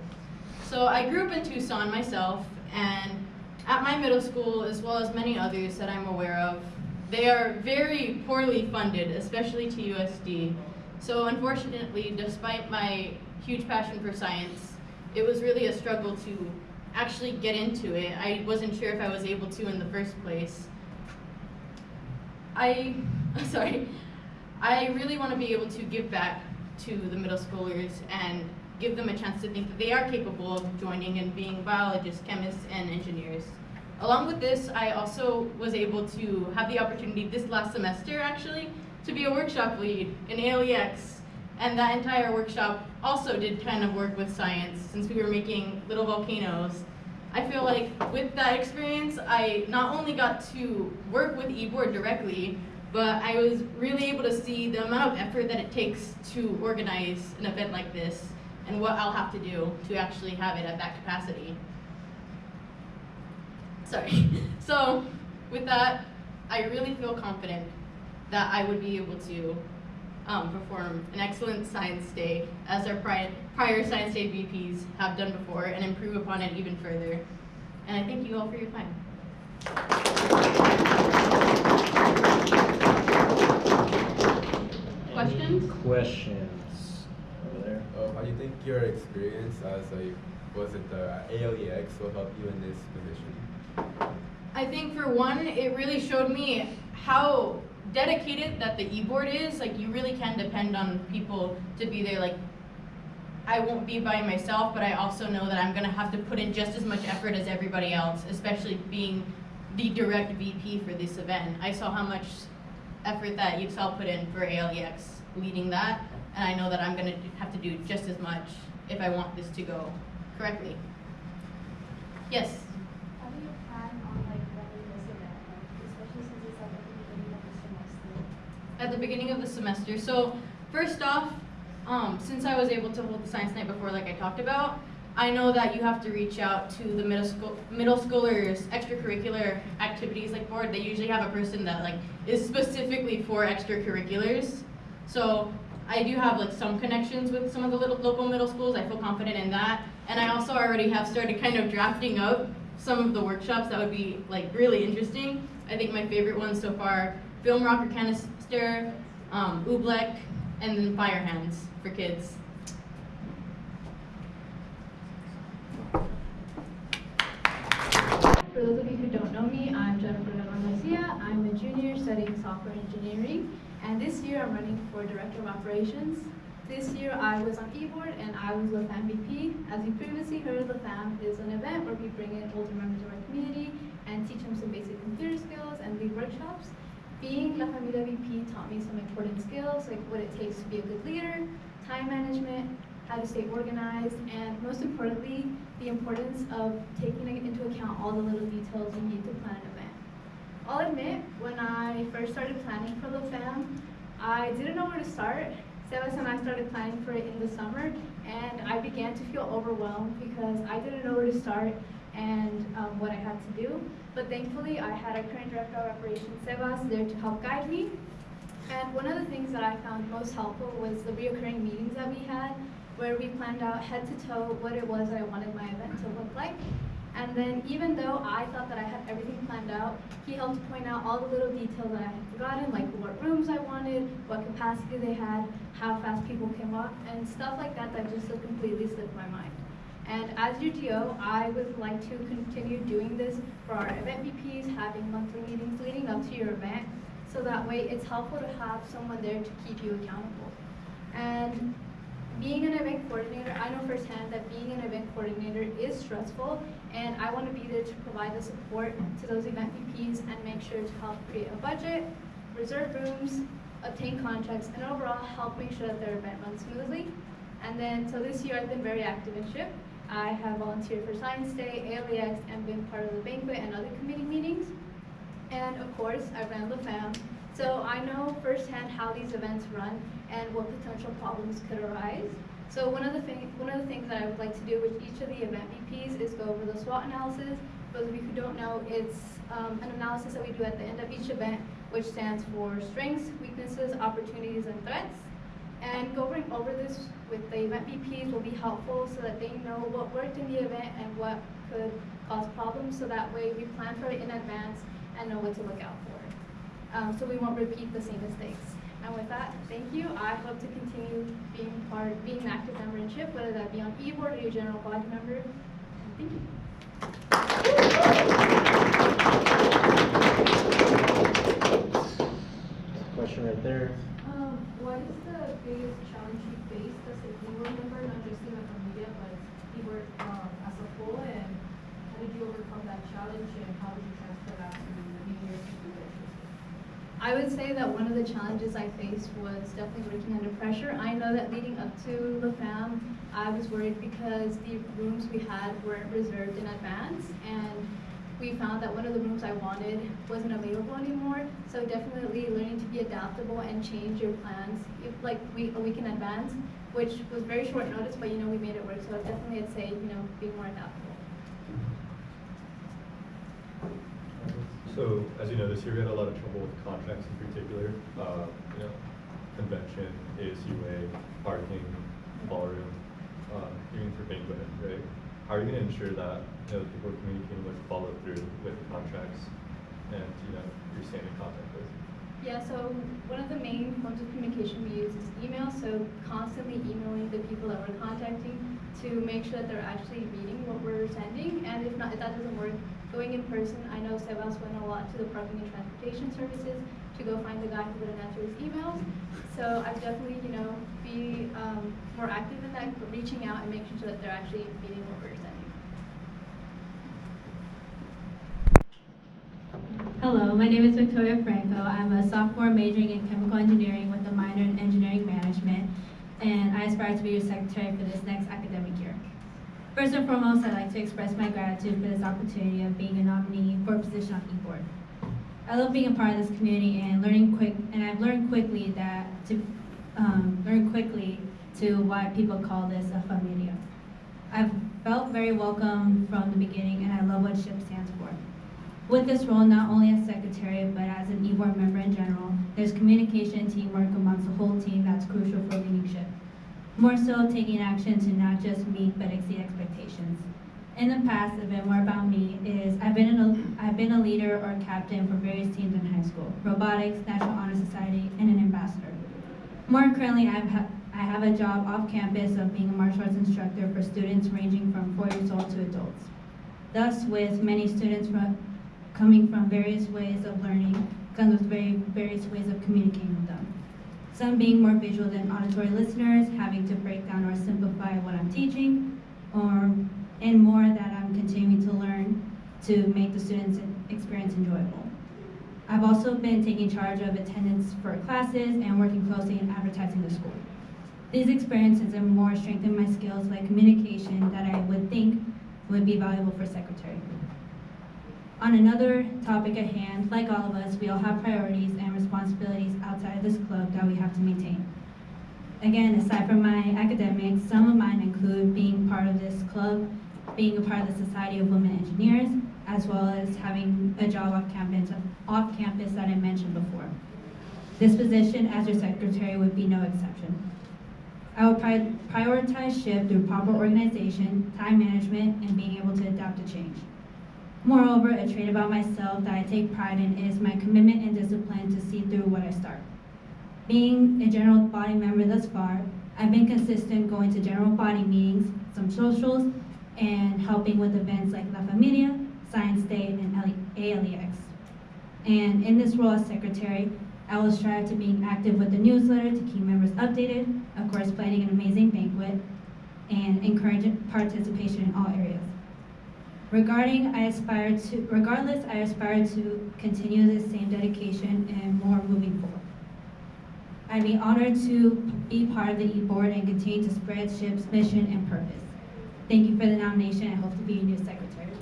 Speaker 17: So I grew up in Tucson myself, and at my middle school, as well as many others that I'm aware of, they are very poorly funded, especially to USD. So unfortunately, despite my huge passion for science, it was really a struggle to actually get into it. I wasn't sure if I was able to in the first place. I really want to be able to give back to the middle schoolers and give them a chance to think that they are capable of joining and being biologists, chemists, and engineers. Along with this, I also was able to have the opportunity this last semester, actually, to be a workshop lead in ALEX, and that entire workshop also did kind of work with science, since we were making little volcanoes. I feel like with that experience, I not only got to work with eBoard directly, but I was really able to see the amount of effort that it takes to organize an event like this, and what I'll have to do to actually have it at that capacity. So with that, I really feel confident that I would be able to perform an excellent science day as our prior science day VPs have done before, and improve upon it even further. And I thank you all for your time. Questions?
Speaker 12: Questions over there?
Speaker 13: How do you think your experience as the ALEX will help you in this position?
Speaker 17: I think for one, it really showed me how dedicated that the eBoard is. You really can depend on people to be there. I won't be by myself, but I also know that I'm gonna have to put in just as much effort as everybody else, especially being the direct VP for this event. I saw how much effort that Excel put in for ALEX leading that, and I know that I'm gonna have to do just as much if I want this to go correctly. Yes?
Speaker 8: How do you
Speaker 17: at the beginning of the semester. So first off, since I was able to hold the science night before, like I talked about, I know that you have to reach out to the middle schoolers extracurricular activities like board. They usually have a person that like is specifically for extracurriculars. So I do have like some connections with some of the local middle schools. I feel confident in that. And I also already have started kind of drafting up some of the workshops that would be like really interesting. I think my favorite ones so far, film rocker canister, oobleck, and then fire hands for kids.
Speaker 8: For those of you who don't know me, I'm Garcia. I'm a junior studying software engineering, and this year I'm running for Director of Operations. This year I was on e-board and I was LaFam VP. As you previously heard, LaFam is an event where we bring in older members of our community and teach them some basic computer skills and lead workshops. Being La Familia VP taught me some important skills like what it takes to be a good leader, time management, how to stay organized, and most importantly, the importance of taking into account all the little details you need to plan an event. I'll admit, when I first started planning for LaFam, I didn't know where to start. Sebas and I started planning for it in the summer, and I began to feel overwhelmed because I didn't know where to start and what I had to do. But thankfully, I had our current Director of Operations, Sebas, there to help guide me. And one of the things that I found most helpful was the reoccurring meetings that we had, where we planned out head to toe what it was that I wanted my event to look like. And then even though I thought that I had everything planned out, he helped point out all the little details that I had forgotten, like what rooms I wanted, what capacity they had, how fast people came up, and stuff like that that just completely slipped my mind. And as UGO, I would like to continue doing this for our event VPs, having monthly meetings leading up to your event, so that way it's helpful to have someone there to keep you accountable. And being an event coordinator, I know firsthand that being an event coordinator is stressful, and I want to be there to provide the support to those event VPs and make sure to help create a budget, reserve rooms, obtain contracts, and overall help make sure that their event runs smoothly. And then, so this year I've been very active in SHPE. I have volunteered for Science Day, ALEX, and been part of the banquet and other committee meetings. And of course, I ran LaFam, so I know firsthand how these events run and what potential problems could arise. So one of the things that I would like to do with each of the event VPs is go over the SWOT analysis. For those of you who don't know, it's an analysis that we do at the end of each event, which stands for strengths, weaknesses, opportunities, and threats. And going over this with the event VPs will be helpful so that they know what worked in the event and what could cause problems, so that way we plan for it in advance and know what to look out for. So we won't repeat the same mistakes. And with that, thank you. I hope to continue being an active member in SHPE, whether that be on e-board or your general body member. Thank you.
Speaker 12: Question right there.
Speaker 8: What is the biggest challenge you faced as a e-board member, not just in the Familia, but e-board as a whole, and how did you overcome that challenge, and how did you transfer that to the new year to do it?
Speaker 1: I would say that one of the challenges I faced was definitely working under pressure. I know that leading up to LaFam, I was worried because the rooms we had weren't reserved in advance, and we found that one of the rooms I wanted wasn't available anymore. So definitely learning to be adaptable and change your plans like a week in advance, which was very short notice, but we made it work. So definitely I'd say, being more adaptable.
Speaker 18: So, as you know, this year we had a lot of trouble with contracts in particular. Convention, ASUA, parking, ballroom, even for banquet, right? How are you going to ensure that the people are communicating with follow through with the contracts and you're staying in contact with?
Speaker 1: Yeah, so one of the main forms of communication we use is email, so constantly emailing the people that we're contacting to make sure that they're actually reading what we're sending, and if that doesn't work, going in person. I know Sebas went a lot to the parking and transportation services to go find the guy who wouldn't answer his emails. So I've definitely, be more active in that, reaching out and making sure that they're actually reading what we're sending.
Speaker 19: Hello, my name is Victoria Franco. I'm a sophomore majoring in chemical engineering with a minor in engineering management, and I aspire to be your secretary for this next academic year. First and foremost, I'd like to express my gratitude for this opportunity of being a nominee for a position on e-board. I love being a part of this community and I've learned quickly to why people call this a familia. I've felt very welcome from the beginning, and I love what SHPE stands for. With this role, not only as secretary, but as an board member in general, there's communication and teamwork amongst the whole team that's crucial for leading SHPE. More so, taking action to not just meet, but exceed expectations. In the past, a bit more about me is I've been a leader or captain for various teams in high school, robotics, National Honor Society, and an ambassador. More currently, I have a job off campus of being a martial arts instructor for students ranging from 4 years old to adults. Thus, with many students coming from various ways of learning, comes with various ways of communicating with them. Some being more visual than auditory listeners, having to break down or simplify what I'm teaching, and more that I'm continuing to learn to make the students' experience enjoyable. I've also been taking charge of attendance for classes and working closely in advertising the school. These experiences have more strengthened my skills like communication that I would think would be valuable for secretary. On another topic at hand, like all of us, we all have priorities and responsibilities outside of this club that we have to maintain. Again, aside from my academics, some of mine include being part of this club, being a part of the Society of Women Engineers, as well as having a job off campus that I mentioned before. This position as your secretary would be no exception. I will prioritize SHPE through proper organization, time management, and being able to adapt to change. Moreover, a trait about myself that I take pride in is my commitment and discipline to see through what I start. Being a general body member thus far, I've been consistent going to general body meetings, some socials, and helping with events like La Familia, Science Day, and ALEX. And in this role as secretary, I will strive to being active with the newsletter to keep members updated, of course planning an amazing banquet, and encouraging participation in all areas. Regardless, I aspire to continue this same dedication and more moving forward. I'd be honored to be part of the e-board and continue to spread SHPE's mission and purpose. Thank you for the nomination. I hope to be your new secretary.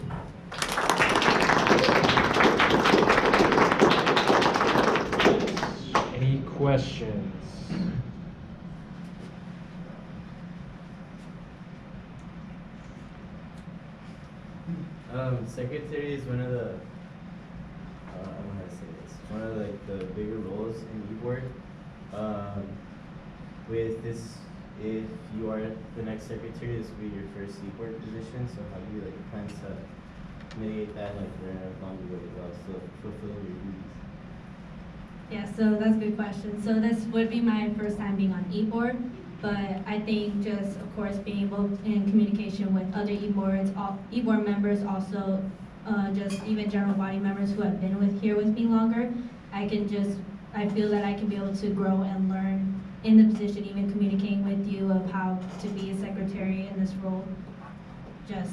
Speaker 12: Any questions?
Speaker 6: Secretary is one of the, I don't know how to say this, one of the bigger roles in e-board. With this, if you are the next secretary, this will be your first e-board position, so how do you plan to mitigate that, learn along the way while still fulfilling your duties?
Speaker 19: Yeah, so that's a good question. So this would be my first time being on e-board, but I think just, of course, being able in communication with other e-board members, also just even general body members who have been here with me longer, I feel that I can be able to grow and learn in the position, even communicating with you of how to be a secretary in this role, just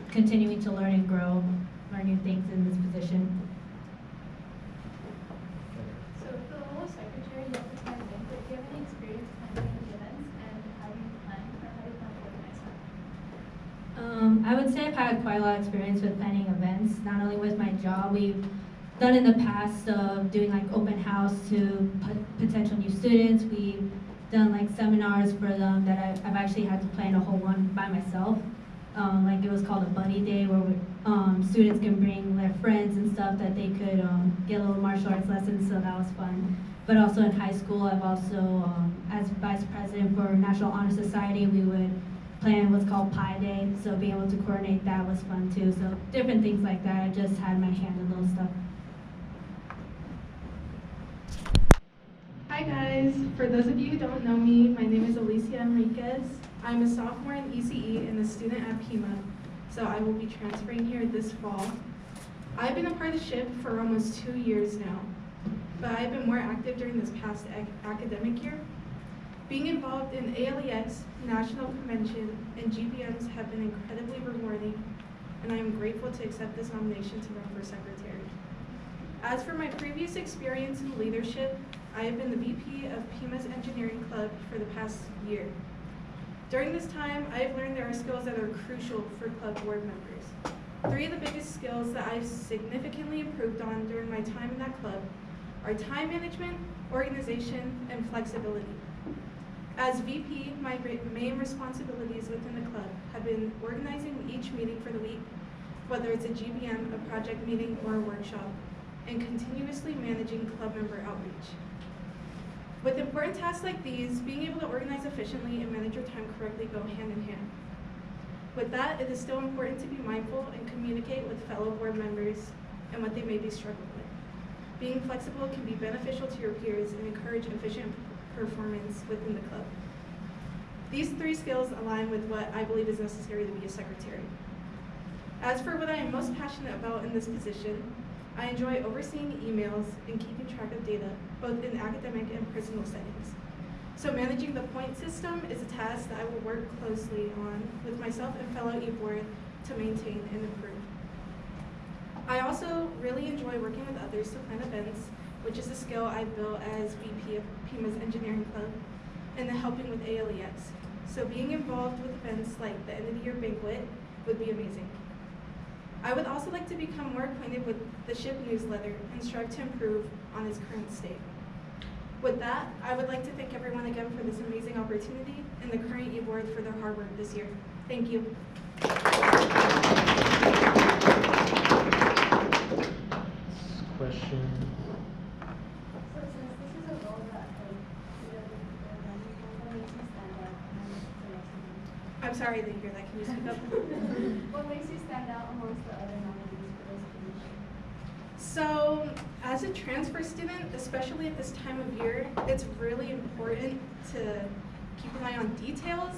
Speaker 19: continuing to learn and grow, learn new things in this position.
Speaker 8: So for the role of secretary, you have to plan banquet. Do you have any experience planning any events, and how do you plan to organize them?
Speaker 19: I would say I've had quite a lot of experience with planning events, not only with my job. We've done in the past of doing open house to potential new students. We've done seminars for them that I've actually had to plan a whole one by myself. It was called a buddy day, where students can bring their friends and stuff that they could get a little martial arts lessons, so that was fun. But also in high school, I've also, as vice president for National Honor Society, we would plan what's called Pi Day, so being able to coordinate that was fun too. So different things like that. I just had my hand in little stuff.
Speaker 8: Hi guys, for those of you who don't know me, my name is Alicia Enriquez. I'm a sophomore in ECE and a student at PIMA, so I will be transferring here this fall. I've been a part of SHPE for almost 2 years now, but I've been more active during this past academic year. Being involved in ALEX, National Convention, and GPMs have been incredibly rewarding, and I am grateful to accept this nomination to run for secretary. As for my previous experience in leadership, I have been the VP of PIMA's Engineering Club for the past year. During this time, I have learned there are skills that are crucial for club board members.
Speaker 20: Three of the biggest skills that I've significantly improved on during my time in that club are time management, organization, and flexibility. As VP, my main responsibilities within the club have been organizing each meeting for the week, whether it's a GBM, a project meeting, or a workshop, and continuously managing club member outreach. With important tasks like these, being able to organize efficiently and manage your time correctly go hand in hand. With that, it is still important to be mindful and communicate with fellow board members and what they may be struggling with. Being flexible can be beneficial to your peers and encourage efficient performance within the club. These three skills align with what I believe is necessary to be a secretary. As for what I am most passionate about in this position, I enjoy overseeing emails and keeping track of data, both in academic and personal settings. So managing the point system is a task that I will work closely on with myself and fellow e-board to maintain and improve. I also really enjoy working with others to plan events, which is a skill I built as VP of PIMA's Engineering Club, and then helping with ALEX. So being involved with events like the end of the year banquet would be amazing. I would also like to become more acquainted with the SHPE newsletter and strive to improve on its current state. With that, I would like to thank everyone again for this amazing opportunity and the current e-board for their hard work this year. Thank you.
Speaker 12: Question.
Speaker 1: So since this is a role that what makes you stand out amongst the rest of them?
Speaker 20: I'm sorry I didn't hear that. Can you speak up?
Speaker 1: What makes you stand out amongst the other nominees for this position?
Speaker 20: So, as a transfer student, especially at this time of year, it's really important to keep an eye on details,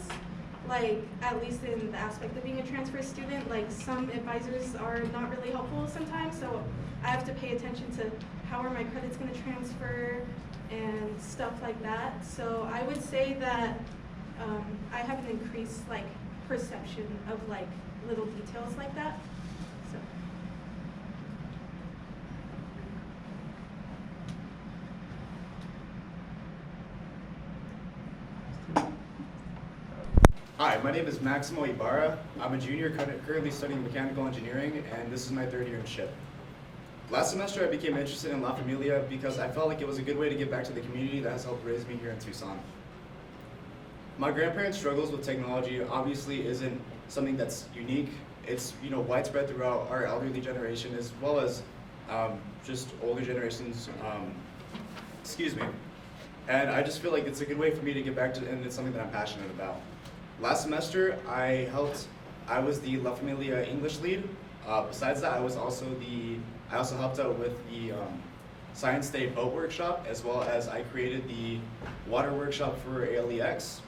Speaker 20: like at least in the aspect of being a transfer student, like some advisors are not really helpful sometimes, so I have to pay attention to how are my credits going to transfer and stuff like that. So I would say that I have an increased perception of little details like that. So.
Speaker 21: Hi, my name is Maximo Ybarra. I'm a junior currently studying mechanical engineering, and this is my third year in SHPE. Last semester I became interested in La Familia because I felt like it was a good way to give back to the community that has helped raise me here in Tucson. My grandparents' struggles with technology obviously isn't something that's unique. It's widespread throughout our elderly generation as well as just older generations. And I just feel like it's a good way for me to get back to, and it's something that I'm passionate about. Last semester, I was the La Familia English lead. Besides that, I also helped out with the Science Day boat workshop, as well as I created the water workshop for ALEX.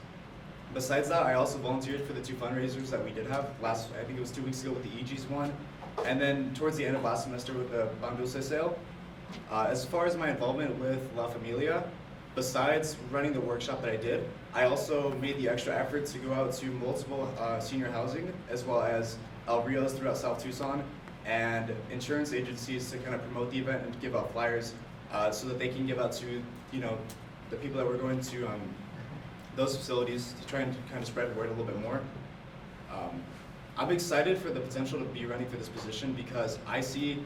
Speaker 21: Besides that, I also volunteered for the 2 fundraisers that we did have I think it was 2 weeks ago with the EGs one, and then towards the end of last semester with the Pan Dulce sale. As far as my involvement with La Familia, besides running the workshop that I did, I also made the extra effort to go out to multiple senior housing, as well as El Rios throughout South Tucson, and insurance agencies to kind of promote the event and give out flyers so that they can give out to the people that were going to those facilities to try and kind of spread word a little bit more. I'm excited for the potential to be running for this position because I see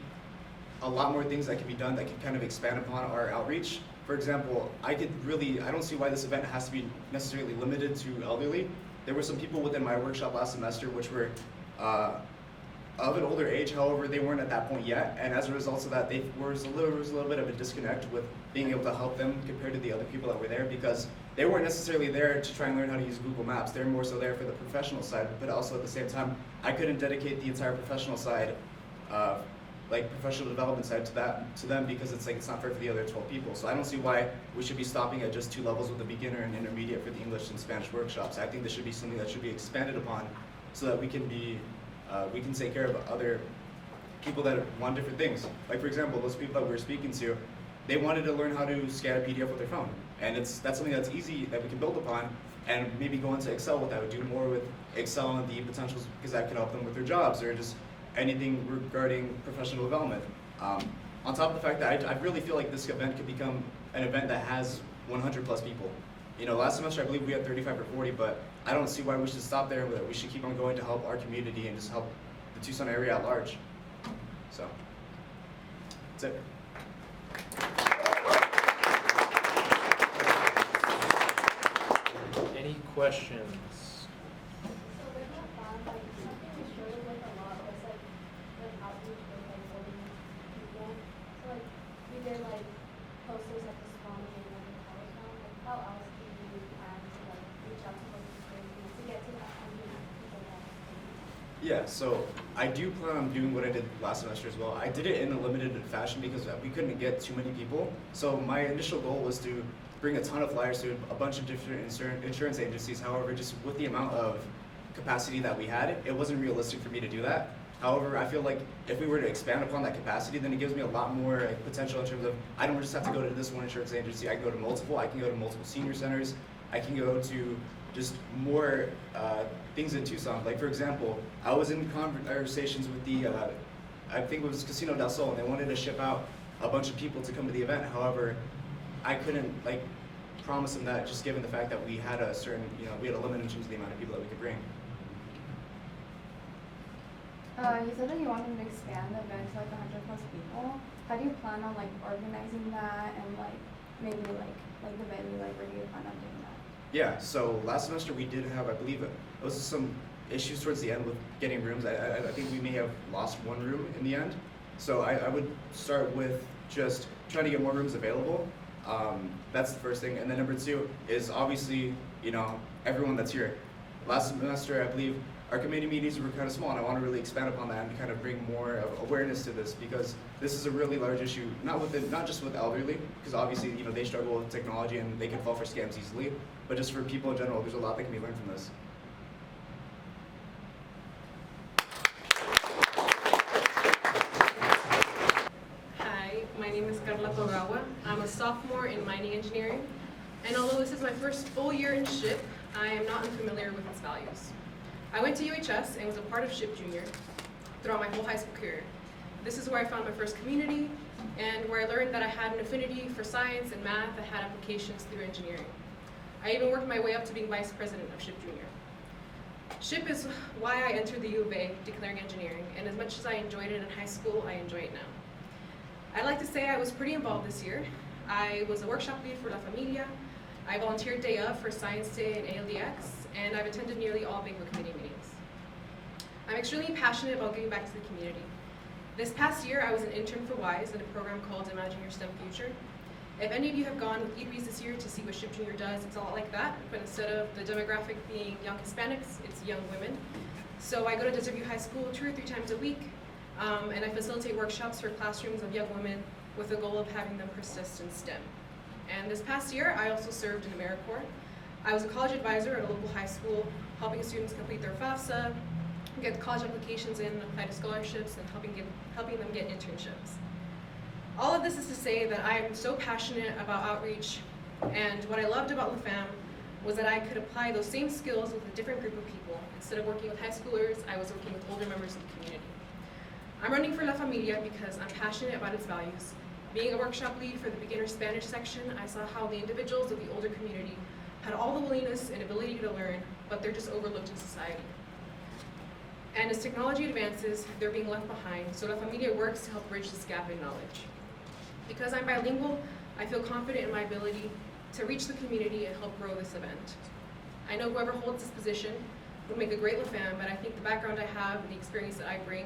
Speaker 21: a lot more things that can be done that can kind of expand upon our outreach. For example, I don't see why this event has to be necessarily limited to elderly. There were some people within my workshop last semester which were of an older age, however, they weren't at that point yet, and as a result of that, there was a little bit of a disconnect with being able to help them compared to the other people that were there, because they weren't necessarily there to try and learn how to use Google Maps. They're more so there for the professional side, but also at the same time, I couldn't dedicate the entire professional side, professional development side to them because it's not fair for the other 12 people. So I don't see why we should be stopping at just 2 levels with the beginner and intermediate for the English and Spanish workshops. I think this should be something that should be expanded upon so that we can take care of other people that want different things. Like, for example, those people that we were speaking to, they wanted to learn how to scan a PDF with their phone. And that's something that's easy that we can build upon and maybe go into Excel with that. We do more with Excel and the potentials because that could help them with their jobs or just anything regarding professional development. On top of the fact that I really feel like this event could become an event that has 100 plus people. Last semester I believe we had 35 or 40, but I don't see why we should stop there. We should keep on going to help our community and just help the Tucson area at large. So, that's it.
Speaker 2: Any questions?
Speaker 8: So with that plan, like something we struggled with a lot was like outreach with like holding people. So like we did like posters at the spawn and then the college now. Like how else do you plan to like reach out to those people to get to that 100 people that
Speaker 21: Yeah, so I do plan on doing what I did last semester as well. I did it in a limited fashion because we couldn't get too many people. So my initial goal was to bring a ton of flyers to a bunch of different insurance agencies. However, just with the amount of capacity that we had, it wasn't realistic for me to do that. However, I feel like if we were to expand upon that capacity, then it gives me a lot more like, potential in terms of I don't just have to go to this one insurance agency. I can go to multiple. I can go to multiple senior centers. I can go to just more things in Tucson. Like for example, I was in conversations with the, I think it was Casino del Sol, and they wanted to ship out a bunch of people to come to the event. However, I couldn't like promise them that just given the fact that we had a certain, we had a limit in terms of the amount of people that we could bring.
Speaker 1: You said that you wanted to expand the event to like 100 plus people. How do you plan on like organizing that and like maybe like the venue, like where do you plan on doing that?
Speaker 21: Yeah, so last semester we did have, I believe, it was some issues towards the end with getting rooms. I think we may have lost one room in the end. So I would start with just trying to get more rooms available. That's the first thing. And then number two is obviously, everyone that's here. Last semester, I believe, our committee meetings were kind of small, and I want to really expand upon that and kind of bring more of awareness to this because this is a really large issue, not just with elderly, because obviously, they struggle with technology and they can fall for scams easily, but just for people in general, there's a lot that can be learned from this.
Speaker 5: Hi, my name is Karla Togawa. I'm a sophomore in mining engineering, and although this is my first full year in SHPE, I am not unfamiliar with its values. I went to UHS and was a part of SHPE Junior throughout my whole high school career. This is where I found my first community and where I learned that I had an affinity for science and math that had applications through engineering. I even worked my way up to being vice president of SHPE Junior. SHPE is why I entered the U of A declaring engineering, and as much as I enjoyed it in high school, I enjoy it now. I'd like to say I was pretty involved this year. I was a workshop lead for La Familia. I volunteered day of for Science Day and ALDX, and I've attended nearly all Banquet Committee meetings. I'm extremely passionate about giving back to the community. This past year, I was an intern for WISE in a program called Imagine Your STEM Future. If any of you have gone with eBreeze this year to see what SHPE Junior does, it's a lot like that, but instead of the demographic being young Hispanics, it's young women. So I go to Desert View High School 2 or 3 times a week, and I facilitate workshops for classrooms of young women with the goal of having them persist in STEM. And this past year, I also served in AmeriCorps. I was a college advisor at a local high school, helping students complete their FAFSA, get college applications in, apply to scholarships, and helping them get internships. All of this is to say that I am so passionate about outreach, and what I loved about La Fam was that I could apply those same skills with a different group of people. Instead of working with high schoolers, I was working with older members of the community. I'm running for La Familia because I'm passionate about its values. Being a workshop lead for the beginner Spanish section, I saw how the individuals of the older community had all the willingness and ability to learn, but they're just overlooked in society. And as technology advances, they're being left behind, so La Familia works to help bridge this gap in knowledge. Because I'm bilingual, I feel confident in my ability to reach the community and help grow this event. I know whoever holds this position would make a great La Fam, but I think the background I have and the experience that I bring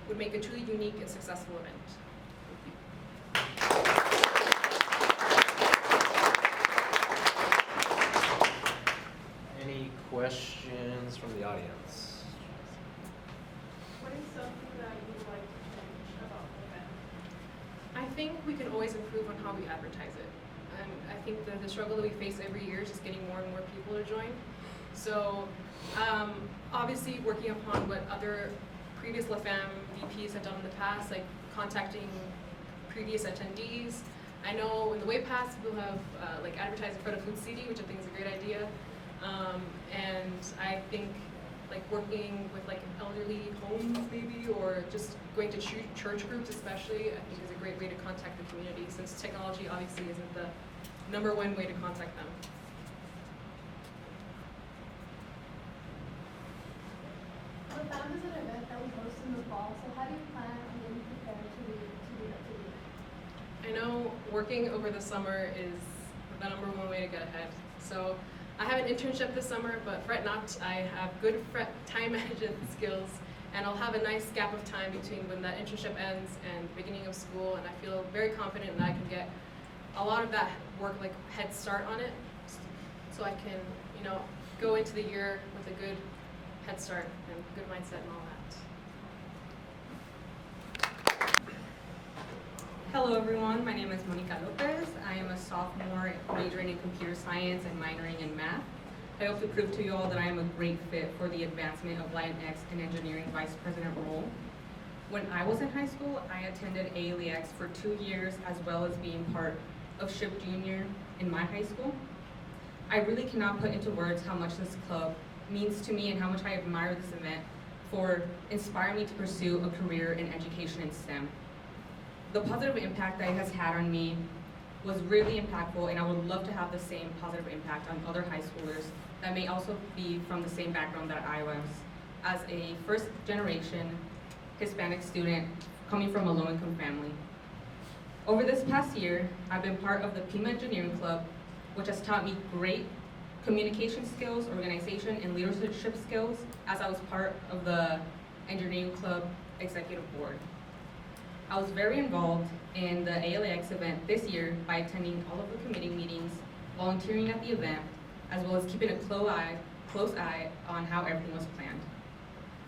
Speaker 5: would make a truly unique and successful event.
Speaker 2: Any questions from the audience?
Speaker 20: What is something that you would like to change about the event?
Speaker 5: I think we can always improve on how we advertise it. I think the struggle that we face every year is just getting more and more people to join. So obviously working upon what other previous La Fam VPs have done in the past, like contacting previous attendees. I know in the way past people have like advertised in front of Food City, which I think is a great idea. And I think like working with like elderly homes maybe, or just going to church groups especially, I think is a great way to contact the community, since technology obviously isn't the #1 way to contact them.
Speaker 8: The FAM is an event that we host in
Speaker 5: know working over the summer is the #1 way to get ahead. So I have an internship this summer, but fret not, I have good time management skills, and I'll have a nice gap of time between when that internship ends and the beginning of school, and I feel very confident that I can get a lot of that work, like head start on it, so I can, you know, go into the year with a good head start and good mindset and all that.
Speaker 7: Hello everyone, my name is Cornejo-Lopez. I am a sophomore majoring in computer science and minoring in math. I hope to prove to you all that I am a great fit for the advancement of Latinx and engineering vice president role. When I was in high school, I attended ALEX for 2 years, as well as being part of SHPE Junior in my high school. I really cannot put into words how much this club means to me and how much I admire this event for inspiring me to pursue a career in education in STEM. The positive impact that it has had on me was really impactful, and I would love to have the same positive impact on other high schoolers that may also be from the same background that I was, as a first-generation Hispanic student coming from a low-income family. Over this past year, I've been part of the PIMA Engineering Club, which has taught me great communication skills, organization, and leadership skills, as I was part of the Engineering Club Executive Board. I was very involved in the ALEX event this year by attending all of the committee meetings, volunteering at the event, as well as keeping a close eye on how everything was planned.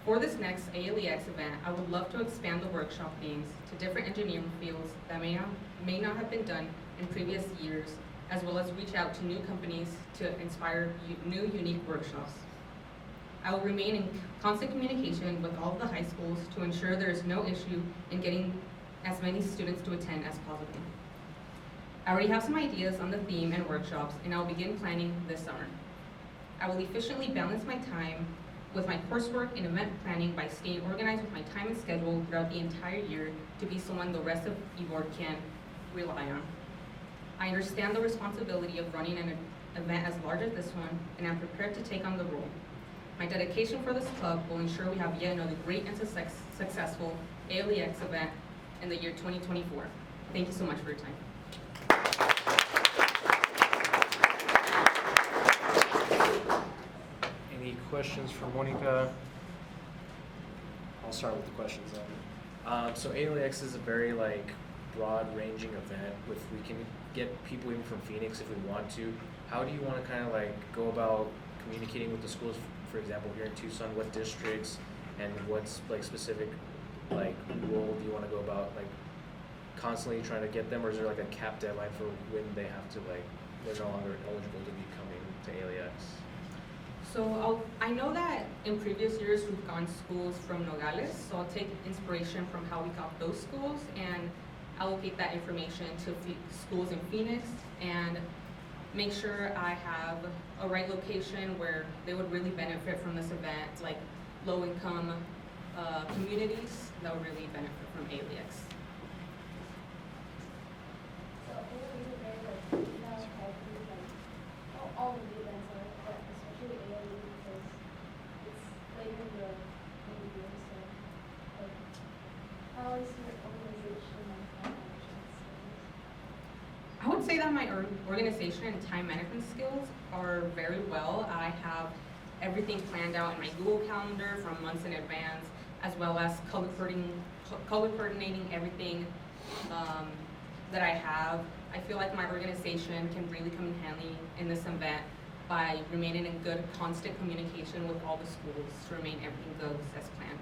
Speaker 7: For this next ALEX event, I would love to expand the workshop themes to different engineering fields that may not have been done in previous years, as well as reach out to new companies to inspire new, unique workshops. I will remain in constant communication with all of the high schools to ensure there is no issue in getting as many students to attend as possible. I already have some ideas on the theme and workshops, and I will begin planning this summer. I will efficiently balance my time with my coursework and event planning by staying organized with my time and schedule throughout the entire year to be someone the rest of Ybor can rely on. I understand the responsibility of running an event as large as this one, and I'm prepared to take on the role. My dedication for this club will ensure we have yet another great and successful ALEX event in the year 2024. Thank you so much for your time.
Speaker 2: Any questions for Monica? I'll start with the questions then. So ALEX is a very broad-ranging event. We can get people even from Phoenix if we want to. How do you want to kind of go about communicating with the schools? For example, here in Tucson, what districts and what's specific role do you want to go about constantly trying to get them, or is there a cap deadline for when they have to they're no longer eligible to be coming to ALEX?
Speaker 7: So I know that in previous years we've gone schools from Nogales, so I'll take inspiration from how we got those schools and allocate that information to schools in Phoenix and make sure I have a right location where they would really benefit from this event, like low-income communities that would really benefit from ALEX.
Speaker 3: So ALE is very now heavy, all of the events are, but especially ALE because it's later in the year, so how is your organization and time management skills?
Speaker 7: I would say that my organization and time management skills are very well. I have everything planned out in my Google Calendar from months in advance, as well as color coordinating everything that I have. I feel like my organization can really come in handy in this event by remaining in good, constant communication with all the schools to remain everything goes as planned.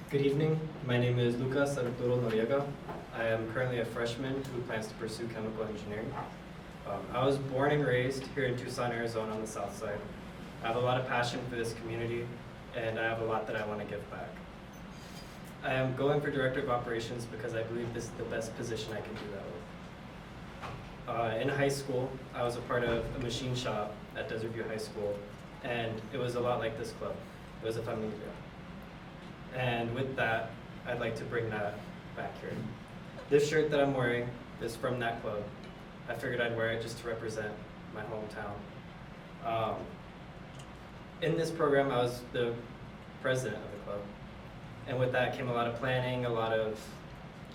Speaker 22: Good evening. My name is Arturo Noriega. I am currently a freshman who plans to pursue chemical engineering. I was born and raised here in Tucson, Arizona on the south side. I have a lot of passion for this community, and I have a lot that I want to give back. I am going for Director of Operations because I believe this is the best position I can do that with. In high school, I was a part of a machine shop at Desert View High School, and it was a lot like this club. It was a Familia. And with that, I'd like to bring that back here. This shirt that I'm wearing is from that club. I figured I'd wear it just to represent my hometown. In this program, I was the president of the club, And with that came a lot of planning, a lot of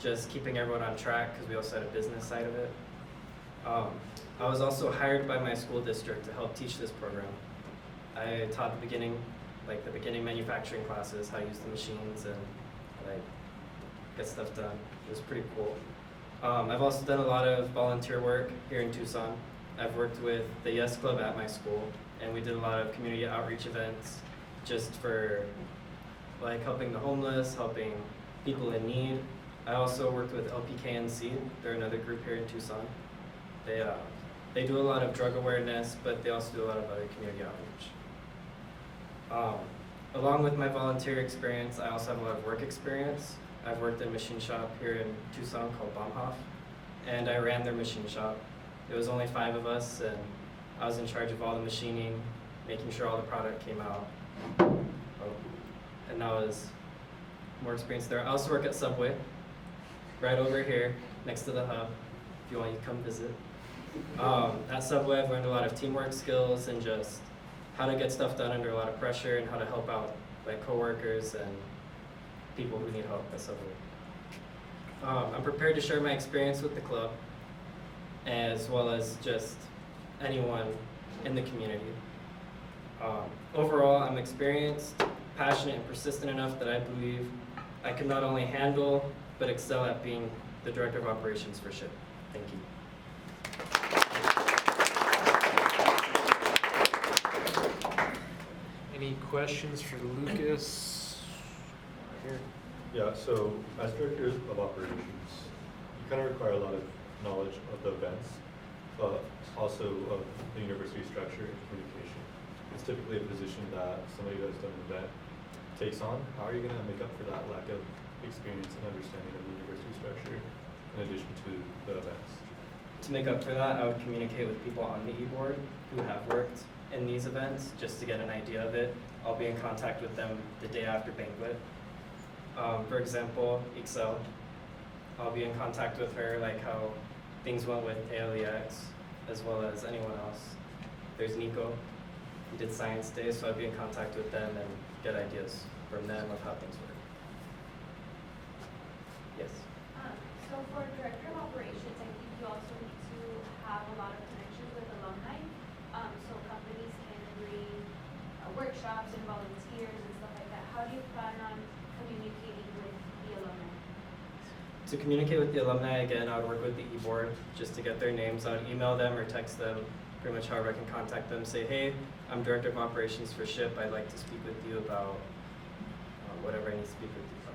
Speaker 22: just keeping everyone on track because we also had a business side of it. I was also hired by my school district to help teach this program. I taught the beginning manufacturing classes, how to use the machines and like get stuff done. It was pretty cool. I've also done a lot of volunteer work here in Tucson. I've worked with the Yes Club at my school, and we did a lot of community outreach events just for like helping the homeless, helping people in need. I also worked with LPKNC. They're another group here in Tucson. They do a lot of drug awareness, but they also do a lot of other community outreach. Along with my volunteer experience, I also have a lot of work experience. I've worked in a machine shop here in Tucson called Baumhof, and I ran their machine shop. It was only 5 of us, and I was in charge of all the machining, making sure all the product came out. And that was more experience there. I also work at Subway, right over here, next to the hub, if you want, you come visit. At Subway, I've learned a lot of teamwork skills and just how to get stuff done under a lot of pressure and how to help out like coworkers and people who need help at Subway. I'm prepared to share my experience with the club as well as just anyone in the community. Overall, I'm experienced, passionate, and persistent enough that I believe I can not only handle but excel at being the Director of Operations for SHPE. Thank you.
Speaker 2: Any questions for Lucas? Here.
Speaker 18: Yeah, so as Director of Operations, you kind of require a lot of knowledge of the events, but also of the university structure and communication. It's typically a position that somebody who has done an event takes on. How are you going to make up for that lack of experience and understanding of the university structure in addition to the events?
Speaker 22: To make up for that, I would communicate with people on the e-board who have worked in these events just to get an idea of it. I'll be in contact with them the day after banquet. For example, Excel. I'll be in contact with her like how things went with ALEX as well as anyone else. There's Nico. He did Science Day, so I'll be in contact with them and get ideas from them of how things work. Yes?
Speaker 3: So for Director of Operations, I think you also need to have a lot of connections with alumni. So companies can bring workshops and volunteers and stuff like that. How do you plan on communicating with the alumni?
Speaker 22: To communicate with the alumni, again, I would work with the e-board just to get their names. I would email them or text them, pretty much however I can contact them. Say, hey, I'm Director of Operations for SHPE. I'd like to speak with you about whatever I need to speak with you about.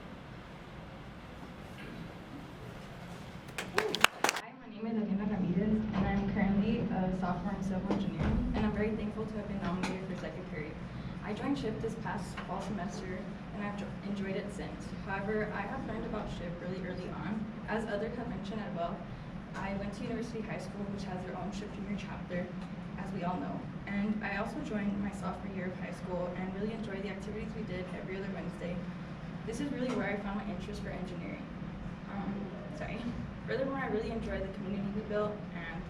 Speaker 9: Hi, my name is Arianna Ramirez, and I'm currently a sophomore in civil engineering, and I'm very thankful to have been nominated for secretary. I joined SHPE this past fall semester, and I've enjoyed it since. However, I have learned about SHPE really early on. As others have mentioned as well, I went to University High School, which has their own SHPE junior chapter, as we all know. And I also joined my sophomore year of high school and really enjoyed the activities we did every other Wednesday. This is really where I found my interest for engineering. Furthermore, I really enjoy the community we built and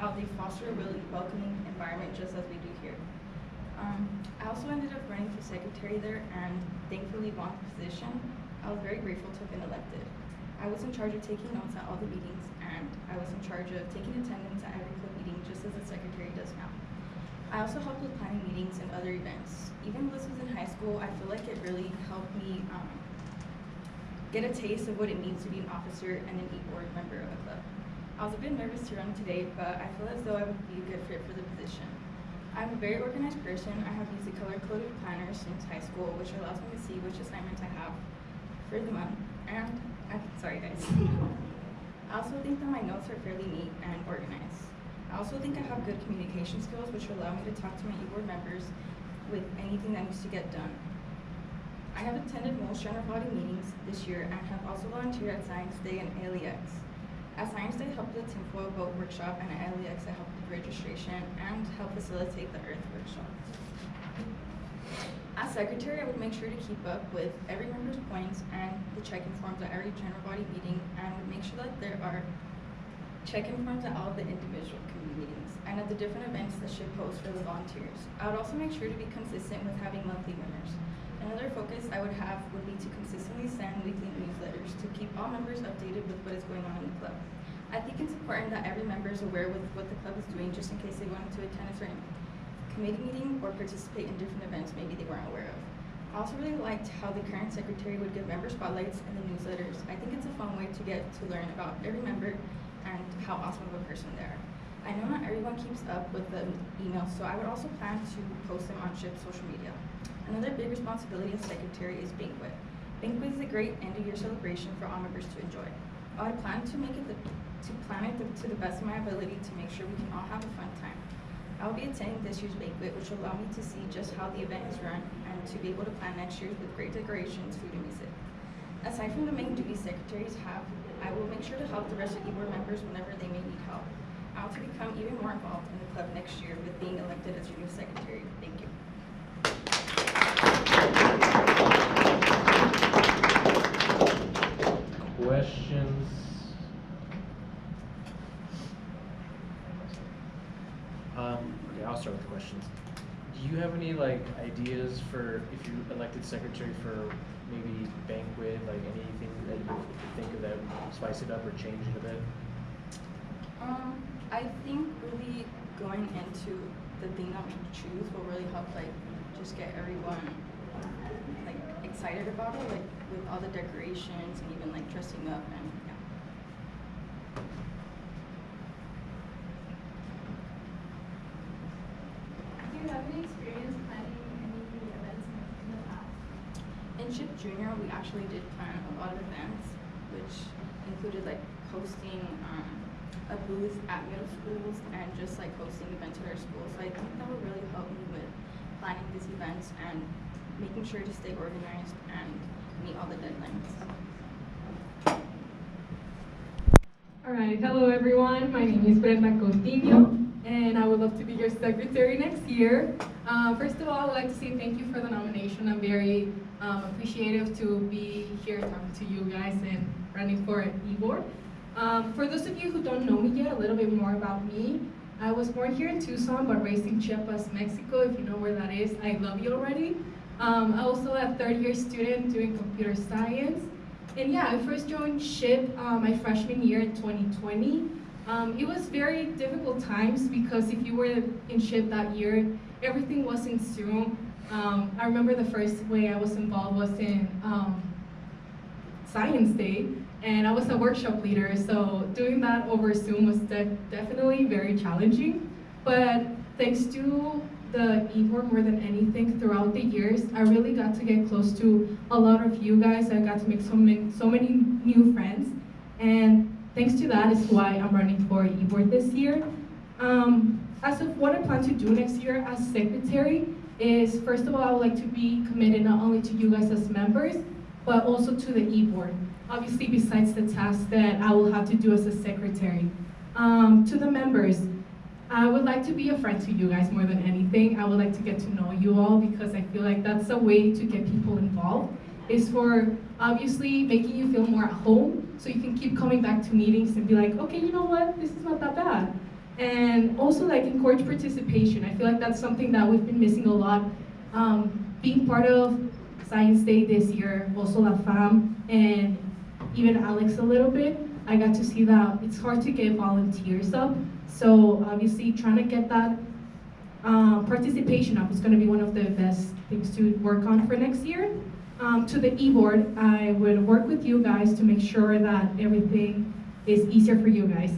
Speaker 9: how they foster a really welcoming environment just as we do here. I also ended up running for secretary there and thankfully won the position. I was very grateful to have been elected. I was in charge of taking notes at all the meetings, and I was in charge of taking attendance at every club meeting just as the secretary does now. I also helped with planning meetings and other events. Even though this was in high school, I feel like it really helped me get a taste of what it means to be an officer and an e-board member of a club. I was a bit nervous to run today, but I feel as though I would be a good fit for the position. I'm a very organized person. I have used a color-coded planner since high school, which allows me to see which assignments I have for the month. And, sorry guys. I also think that my notes are fairly neat and organized. I also think I have good communication skills, which allow me to talk to my e-board members with anything that needs to get done. I have attended most general body meetings this year and have also volunteered at Science Day and ALEX. At Science Day, I helped with the tinfoil boat workshop, and at ALEX, I helped with registration and helped facilitate the Earth workshop. As secretary, I would make sure to keep up with every member's points and the check-in forms at every general body meeting, and would make sure that there are check-in forms at all of the individual committee meetings and at the different events that SHPE hosts for the volunteers. I would also make sure to be consistent with having monthly winners. Another focus I would have would be to consistently send weekly newsletters to keep all members updated with what is going on in the club. I think it's important that every member is aware with what the club is doing just in case they wanted to attend a certain committee meeting or participate in different events maybe they weren't aware of. I also really liked how the current secretary would give member spotlights in the newsletters. I think it's a fun way to get to learn about every member and how awesome of a person they are. I know not everyone keeps up with the emails, so I would also plan to post them on SHPE's social media. Another big responsibility as secretary is banquet. Banquet is a great end-of-year celebration for all members to enjoy. I would plan to plan it to the best of my ability to make sure we can all have a fun time. I will be attending this year's banquet, which will allow me to see just how the event is run and to be able to plan next year's with great decorations, food, and music. Aside from the main duties secretaries have, I will make sure to help the rest of EBOR members whenever they may need help. I want to become even more involved in the club next year with being elected as your new secretary. Thank you.
Speaker 12: Questions?
Speaker 2: Okay, I'll start with the questions. Do you have any like ideas for if you're elected secretary for maybe banquet, like anything that you could think of that would spice it up or change it a bit?
Speaker 9: I think really going into the theme that we choose will really help like just get everyone like excited about it, like with all the decorations and even like dressing up and yeah.
Speaker 8: Do you have any experience planning any events in the past?
Speaker 9: In SHPE Junior, we actually did plan a lot of events, which included like hosting a booth at middle schools and just like hosting events at our schools. So I think that would really help me with planning these events and making sure to stay organized and meet all the deadlines.
Speaker 10: All right, hello everyone. My name is Brenda Coutinho, and I would love to be your secretary next year. First of all, I would like to say thank you for the nomination. I'm very appreciative to be here talking to you guys and running for EBOR. For those of you who don't know me yet, a little bit more about me. I was born here in Tucson, but raised in Chiapas, Mexico. If you know where that is, I love you already. I'm also a third-year student doing computer science. And yeah, I first joined SHPE my freshman year in 2020. It was very difficult times because if you were in SHPE that year, everything was in Zoom. I remember the first way I was involved was in Science Day, and I was a workshop leader, so doing that over Zoom was definitely very challenging. But thanks to the EBOR more than anything throughout the years, I really got to get close to a lot of you guys. I got to make so many new friends, and thanks to that is why I'm running for EBOR this year. As of what I plan to do next year as secretary is, first of all, I would like to be committed not only to you guys as members, but also to the EBOR. Obviously, besides the tasks that I will have to do as a secretary. To the members, I would like to be a friend to you guys more than anything. I would like to get to know you all because I feel like that's a way to get people involved, is for obviously making you feel more at home so you can keep coming back to meetings and be like, okay, you know what, this is not that bad. And also like encourage participation. I feel like that's something that we've been missing a lot. Being part of Science Day this year, also La Fam, and even Alex a little bit, I got to see that it's hard to get volunteers up. So obviously trying to get that participation up is going to be one of the best things to work on for next year. To the EBOR, I would work with you guys to make sure that everything is easier for you guys.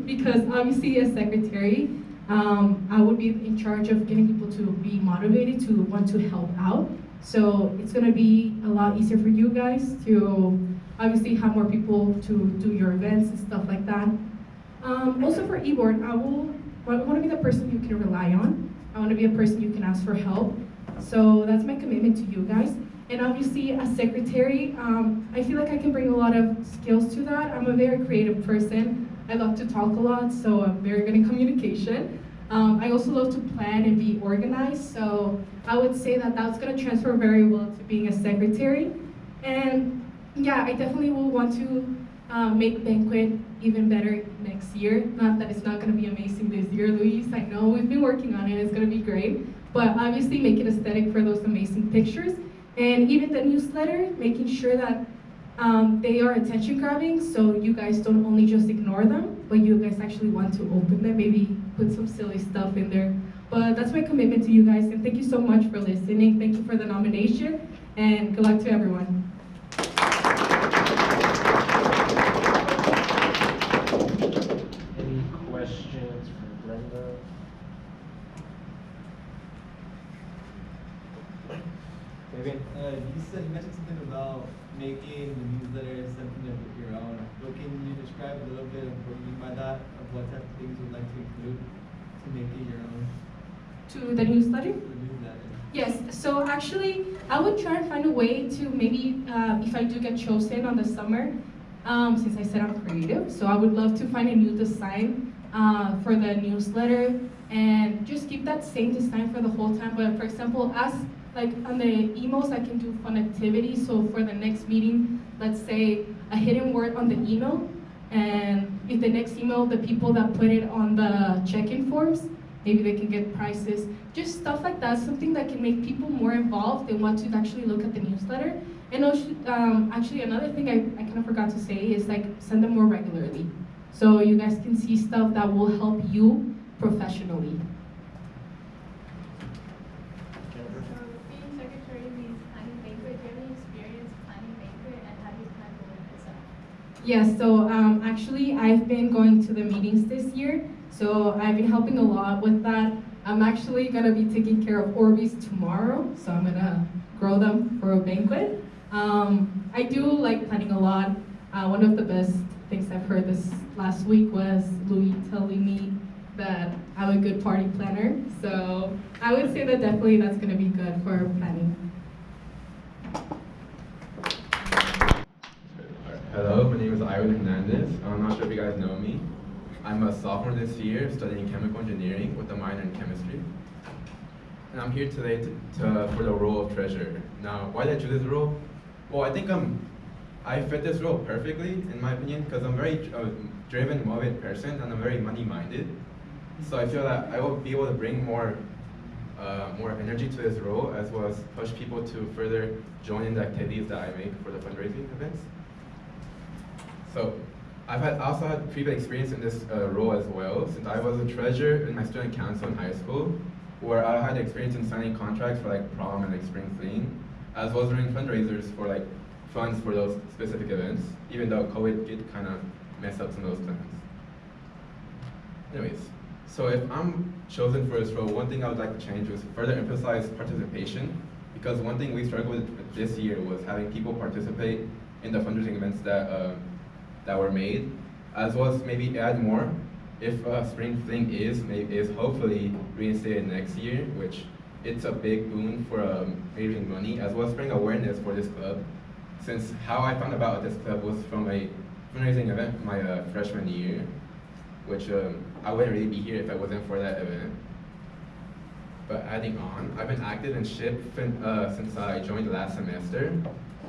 Speaker 10: Because obviously as secretary, I would be in charge of getting people to be motivated to want to help out. So it's going to be a lot easier for you guys to obviously have more people to do your events and stuff like that. Also for EBOR, I want to be the person you can rely on. I want to be a person you can ask for help. So that's my commitment to you guys. And obviously as secretary, I feel like I can bring a lot of skills to that. I'm a very creative person. I love to talk a lot, so I'm very good in communication. I also love to plan and be organized, so I would say that that's going to transfer very well to being a secretary. And yeah, I definitely will want to make banquet even better next year. Not that it's not going to be amazing this year, Luis. I know we've been working on it. It's going to be great. But obviously make it aesthetic for those amazing pictures. And even the newsletter, making sure that they are attention grabbing, so you guys don't only just ignore them, but you guys actually want to open them, maybe put some silly stuff in there. But that's my commitment to you guys, and thank you so much for listening. Thank you for the nomination, and good luck to everyone.
Speaker 12: Any questions for Brenda?
Speaker 2: Maybe?
Speaker 4: You mentioned something about making the newsletter something of your own. What can you describe a little bit of what you mean by that, of what type of things you would like to include to make it your own?
Speaker 10: To the newsletter?
Speaker 4: To the newsletter.
Speaker 10: Yes, so actually, I would try and find a way to maybe, if I do get chosen on the summer, since I said I'm creative, so I would love to find a new design for the newsletter and just keep that same design for the whole time. But for example, as like on the emails, I can do fun activities. So for the next meeting, let's say a hidden word on the email, and if the next email, the people that put it on the check-in forms, maybe they can get prizes. Just stuff like that, something that can make people more involved and want to actually look at the newsletter. And also, actually another thing I kind of forgot to say is like send them more regularly. So you guys can see stuff that will help you professionally.
Speaker 8: Being secretary means planning banquet. Do you have any experience planning banquet, and how do you plan to work this out?
Speaker 10: Yes, so actually I've been going to the meetings this year, so I've been helping a lot with that. I'm actually gonna be taking care of Orbeez tomorrow, so I'm gonna grow them for a banquet. I do like planning a lot. One of the best things I've heard this last week was Louis telling me that I'm a good party planner, so I would say that definitely that's gonna be good for planning.
Speaker 13: Hello, my name is Ivan Hernandez. I'm not sure if you guys know me. I'm a sophomore this year studying chemical engineering with a minor in chemistry. And I'm here today for the role of treasurer. Now, why did I choose this role? Well, I think I fit this role perfectly, in my opinion, because I'm a very driven, motivated person, and I'm very money-minded. So I feel that I will be able to bring more energy to this role, as well as push people to further join in the activities that I make for the fundraising events. So I also had previous experience in this role as well, since I was a treasurer in my student council in high school, where I had experience in signing contracts for like prom and like spring fling, as well as running fundraisers for like funds for those specific events, even though COVID did kind of mess up some of those plans. Anyways, so if I'm chosen for this role, one thing I would like to change was further emphasize participation, because one thing we struggled with this year was having people participate in the fundraising events that were made, as well as maybe add more if spring fling is hopefully reinstated next year, which it's a big boon for raising money, as well as bring awareness for this club. Since how I found about this club was from a fundraising event my freshman year, which I wouldn't really be here if I wasn't for that event. But adding on, I've been active in SHPE since I joined last semester.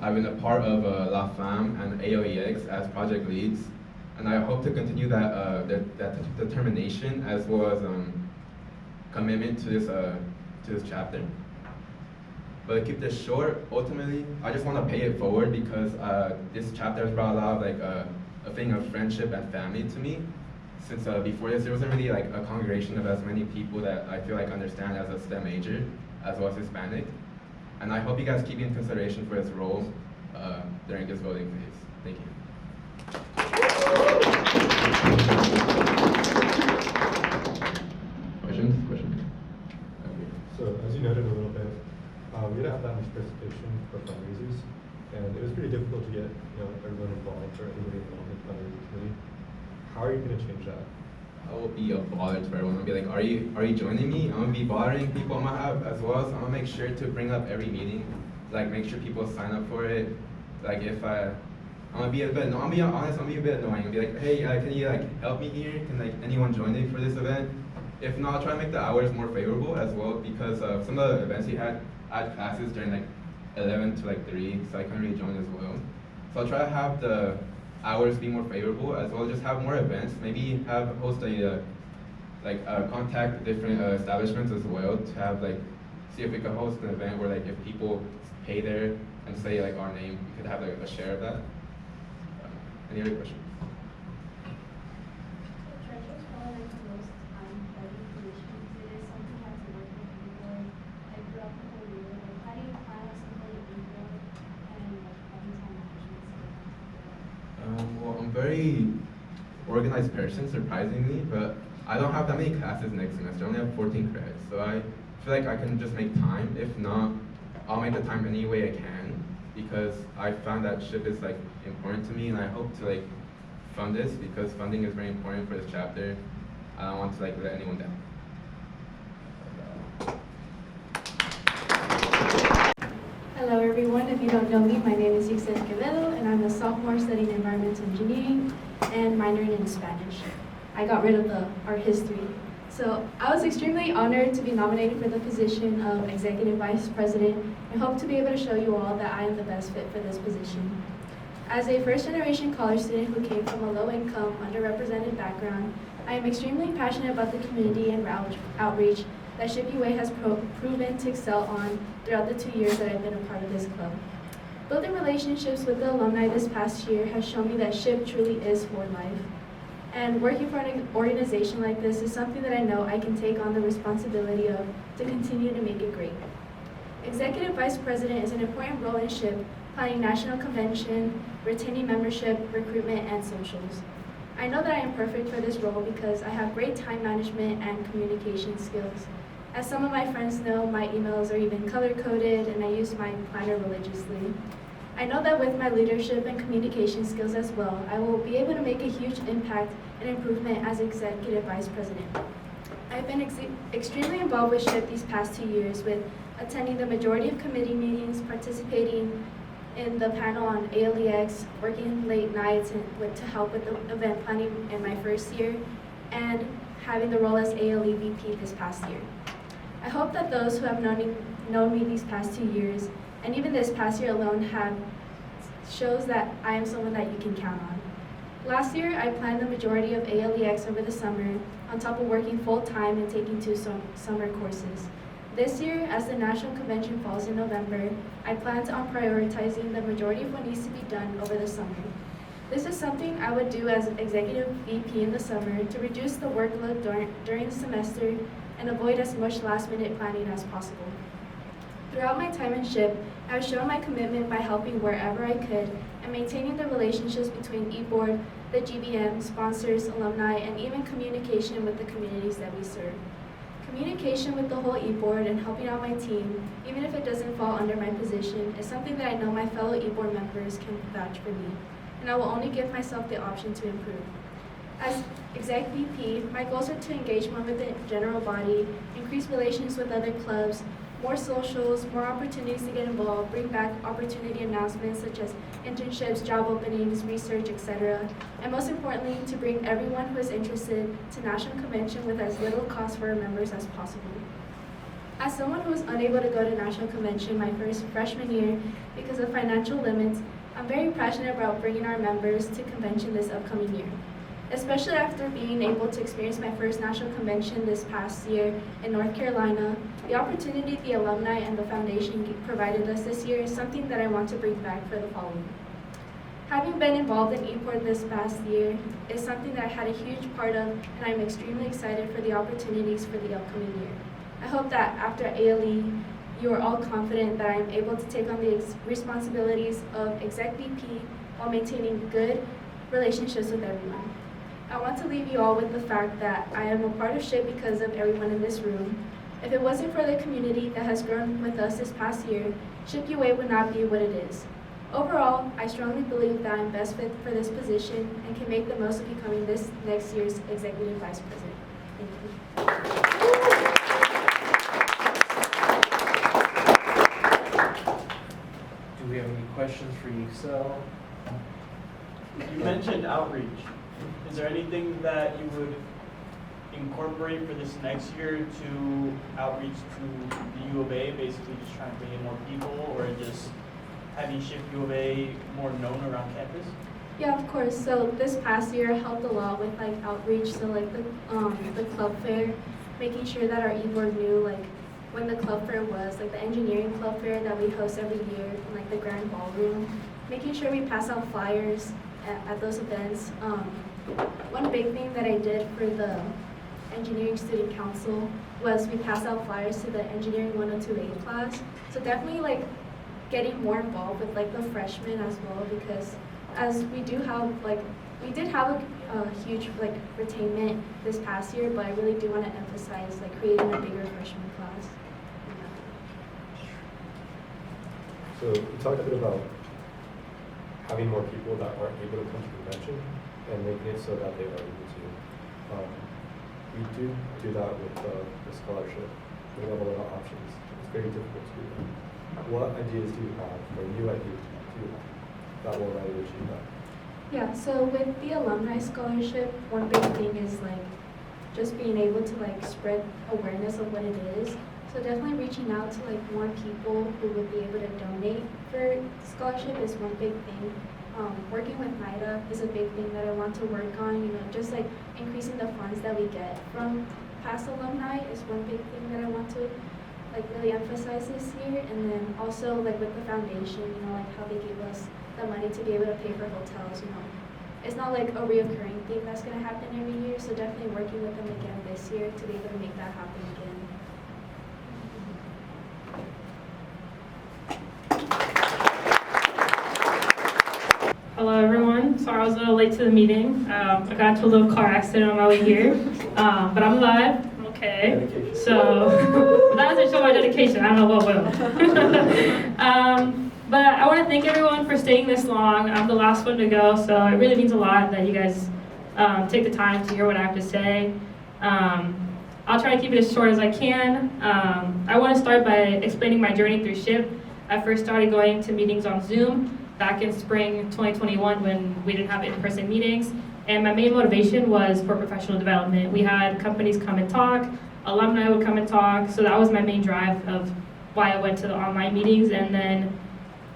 Speaker 13: I've been a part of La Femme and AOEX as project leads, and I hope to continue that determination as well as commitment to this chapter. But to keep this short, ultimately, I just want to pay it forward because this chapter has brought a lot of like a thing of friendship and family to me. Since before this, there wasn't really like a congregation of as many people that I feel like understand as a STEM major, as well as Hispanic. And I hope you guys keep me in consideration for this role during this voting phase. Thank you. Questions? Okay.
Speaker 18: So as you noted a little bit, we didn't have that much participation for fundraisers, and it was pretty difficult to get everyone involved or anybody involved in the fundraising committee. How are you going to change that?
Speaker 13: I will be a bother to everyone. I'll be like, are you joining me? I'm gonna be bothering people. I'm gonna have as well as I'm gonna make sure to bring up every meeting, like make sure people sign up for it. Like if I'm gonna be a bit, no, I'm gonna be honest, I'm gonna be a bit annoying. I'll be like, hey, can you like help me here? Can like anyone join me for this event? If not, I'll try to make the hours more favorable as well, because some of the events we had classes during like 11 to like 3, so I couldn't really join as well. So I'll try to have the hours be more favorable, as well as just have more events. Maybe host a contact different establishments as well to have see if we could host an event where if people pay there and say our name, we could have a share of that. Any other questions?
Speaker 8: Treasurer's role and most study positions, it is something you have to work with people throughout the whole year. How do you plan on somebody people and having time management?
Speaker 13: Well, I'm a very organized person, surprisingly, but I don't have that many classes next semester. I only have 14 credits, so I feel like I can just make time. If not, I'll make the time any way I can, because I found that SHPE is important to me, and I hope to fund this, because funding is very important for this chapter. I don't want to let anyone down.
Speaker 11: Hello everyone, if you don't know me, my name is Isabellah, and I'm a sophomore studying environmental engineering and minoring in Spanish. I got rid of the art history. So I was extremely honored to be nominated for the position of Executive Vice President and hope to be able to show you all that I am the best fit for this position. As a first-generation college student who came from a low-income, underrepresented background, I am extremely passionate about the community and outreach that SHPE has proven to excel on throughout the 2 years that I've been a part of this club. Building relationships with the alumni this past year has shown me that SHPE truly is for life. And working for an organization like this is something that I know I can take on the responsibility of to continue to make it great. Executive Vice President is an important role in SHPE, planning national convention, retaining membership, recruitment, and socials. I know that I am perfect for this role because I have great time management and communication skills. As some of my friends know, my emails are even color-coded and I use my planner religiously. I know that with my leadership and communication skills as well, I will be able to make a huge impact and improvement as Executive Vice President. I've been extremely involved with SHPE these past 2 years with attending the majority of committee meetings, participating in the panel on ALEX, working late nights to help with the event planning in my first year, and having the role as ALE VP this past year. I hope that those who have known me these past 2 years, and even this past year alone, shows that I am someone that you can count on. Last year, I planned the majority of ALEX over the summer, on top of working full-time and taking 2 summer courses. This year, as the National Convention falls in November, I plan on prioritizing the majority of what needs to be done over the summer. This is something I would do as Executive VP in the summer to reduce the workload during the semester and avoid as much last-minute planning as possible. Throughout my time in SHPE, I have shown my commitment by helping wherever I could and maintaining the relationships between eBoard, the GBM, sponsors, alumni, and even communication with the communities that we serve. Communication with the whole eBoard and helping out my team, even if it doesn't fall under my position, is something that I know my fellow eBoard members can vouch for me, and I will only give myself the option to improve. As Exec VP, my goals are to engage more with the general body, increase relations with other clubs, more socials, more opportunities to get involved, bring back opportunity announcements such as internships, job openings, research, etc. And most importantly, to bring everyone who is interested to National Convention with as little cost for our members as possible. As someone who was unable to go to National Convention my first freshman year because of financial limits, I'm very passionate about bringing our members to convention this upcoming year. Especially after being able to experience my first National Convention this past year in North Carolina, the opportunity the alumni and the foundation provided us this year is something that I want to bring back for the following. Having been involved in ePort this past year is something that I had a huge part of, and I'm extremely excited for the opportunities for the upcoming year. I hope that after ALE, you are all confident that I am able to take on the responsibilities of Exec VP while maintaining good relationships with everyone. I want to leave you all with the fact that I am a part of SHPE because of everyone in this room. If it wasn't for the community that has grown with us this past year, SHPE UA would not be what it is. Overall, I strongly believe that I am best fit for this position and can make the most of becoming this next year's Executive Vice President. Thank you.
Speaker 2: Do we have any questions for Excel?
Speaker 14: You mentioned outreach. Is there anything that you would incorporate for this next year to outreach to the U of A, basically just trying to bring in more people, or just having SHPE U of A more known around campus?
Speaker 11: Yeah, of course. So this past year I helped a lot with like outreach, so like the club fair, making sure that our e-board knew like when the club fair was, like the engineering club fair that we host every year in like the grand ballroom, making sure we pass out flyers at those events. One big thing that I did for the engineering student council was we passed out flyers to the engineering 102A class. So definitely like getting more involved with like the freshmen as well, because as we do have like, we did have a huge like retainment this past year, but I really do want to emphasize like creating a bigger freshman class.
Speaker 15: So you talked a bit about having more people that aren't able to come to convention and making it so that they are able to. We do that with the scholarship. We have a lot of options. It's very difficult to do that. What ideas do you have, or new ideas do you have that will allow you to achieve that?
Speaker 11: Yeah, so with the alumni scholarship, one big thing is like just being able to like spread awareness of what it is. So definitely reaching out to like more people who would be able to donate for scholarship is one big thing. Working with NIDA is a big thing that I want to work on. You know, just like increasing the funds that we get from past alumni is one big thing that I want to like really emphasize this year. And then also like with the foundation, you know, like how they gave us the money to be able to pay for hotels. You know, it's not like a reoccurring thing that's going to happen every year. So definitely working with them again this year to be able to make that happen again.
Speaker 16: Hello everyone. Sorry I was a little late to the meeting. I got into a little car accident on my way here, but I'm alive. I'm okay. So that doesn't show my dedication. I don't know what will. But I want to thank everyone for staying this long. I'm the last one to go, so it really means a lot that you guys take the time to hear what I have to say. I'll try to keep it as short as I can. I want to start by explaining my journey through SHPE. I first started going to meetings on Zoom back in spring 2021 when we didn't have in-person meetings. And my main motivation was for professional development. We had companies come and talk, alumni would come and talk, so that was my main drive of why I went to the online meetings. And then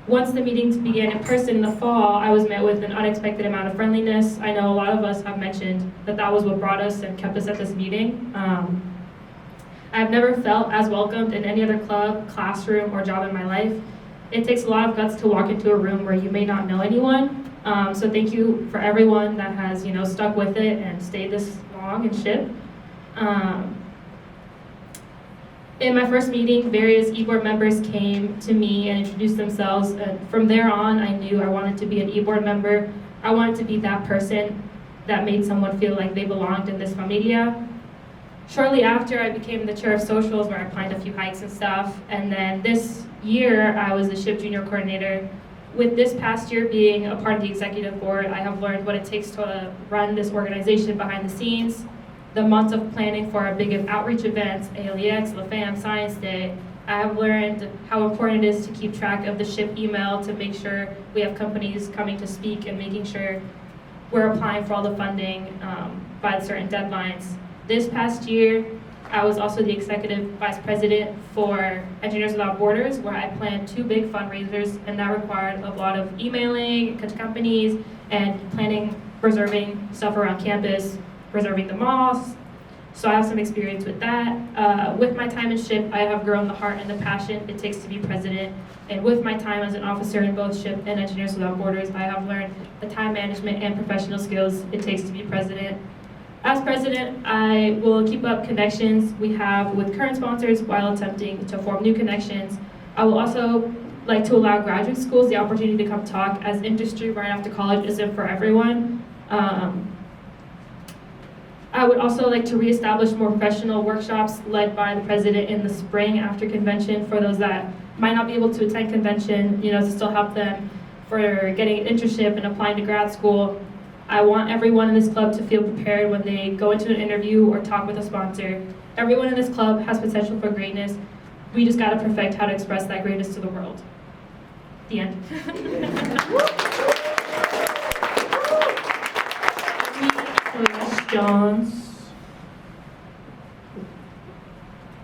Speaker 16: once the meetings began in person in the fall, I was met with an unexpected amount of friendliness. I know a lot of us have mentioned that that was what brought us and kept us at this meeting. I've never felt as welcomed in any other club, classroom, or job in my life. It takes a lot of guts to walk into a room where you may not know anyone. So thank you for everyone that has, stuck with it and stayed this long in SHPE. In my first meeting, various e-board members came to me and introduced themselves. And from there on, I knew I wanted to be an e-board member. I wanted to be that person that made someone feel like they belonged in this familia. Shortly after, I became the chair of socials, where I planned a few hikes and stuff. And then this year, I was the SHPE junior coordinator. With this past year being a part of the executive board, I have learned what it takes to run this organization behind the scenes. The months of planning for our big outreach events, ALEX, LaFam, Science Day, I have learned how important it is to keep track of the SHPE email to make sure we have companies coming to speak and making sure we're applying for all the funding by certain deadlines. This past year, I was also the executive vice president for Engineers Without Borders, where I planned 2 big fundraisers, and that required a lot of emailing to companies and planning, reserving stuff around campus, reserving the malls. So I have some experience with that. With my time in SHPE, I have grown the heart and the passion it takes to be president. And with my time as an officer in both SHPE and Engineers Without Borders, I have learned the time management and professional skills it takes to be president. As president, I will keep up connections we have with current sponsors while attempting to form new connections. I will also like to allow graduate schools the opportunity to come talk, as industry right after college isn't for everyone. I would also like to reestablish more professional workshops led by the president in the spring after convention for those that might not be able to attend convention, to still help them for getting an internship and applying to grad school. I want everyone in this club to feel prepared when they go into an interview or talk with a sponsor. Everyone in this club has potential for greatness. We just gotta perfect how to express that greatness to the world. The end. Questions?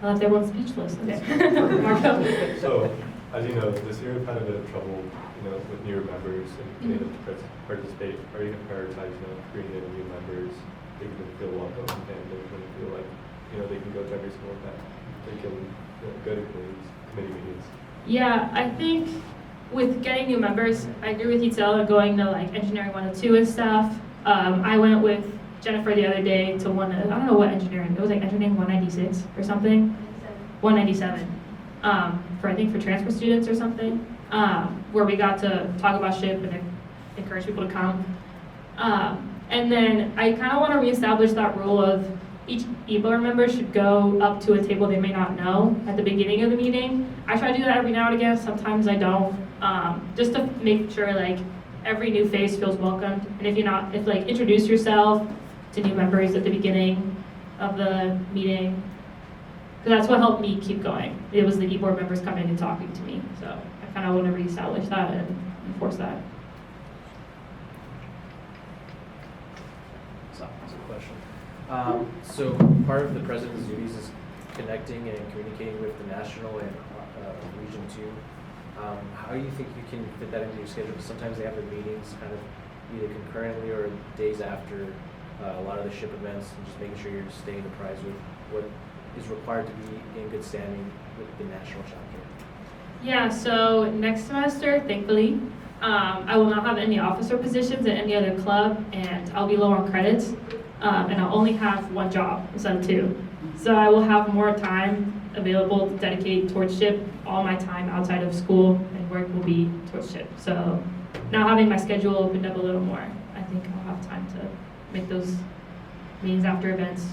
Speaker 16: I left everyone speechless. Okay. Marco.
Speaker 15: So, as you know, this year we've had a bit of trouble, with newer members and getting them to participate. Are you going to prioritize, bringing in new members, making them feel welcome, and making them feel like, they can go to every single event, they can go to committee meetings?
Speaker 16: Yeah, I think with getting new members, I agree with Itzel going to like Engineering 102 and stuff. I went with Jennifer the other day to I don't know what engineering, it was like Engineering 196 or something. 197. For I think for transfer students or something, where we got to talk about SHPE and encourage people to come. And then I kind of want to reestablish that rule of each e-board member should go up to a table they may not know at the beginning of the meeting. I try to do that every now and again, sometimes I don't, just to make sure like every new face feels welcomed. And if like introduce yourself to new members at the beginning of the meeting, because that's what helped me keep going. It was the e-board members coming and talking to me. So I kind of want to reestablish that and enforce that.
Speaker 2: That's a question. So part of the president's duties is connecting and communicating with the national and region 2. How do you think you can fit that into your schedule? Because sometimes they have their meetings kind of either concurrently or days after a lot of the SHPE events, and just making sure you're staying apprised with what is required to be in good standing with the national chapter.
Speaker 16: Yeah, so next semester, thankfully, I will not have any officer positions at any other club, and I'll be low on credits, and I'll only have one job instead of 2. So I will have more time available to dedicate towards SHPE. All my time outside of school and work will be towards SHPE. So now having my schedule opened up a little more, I think I'll have time to make those meetings after events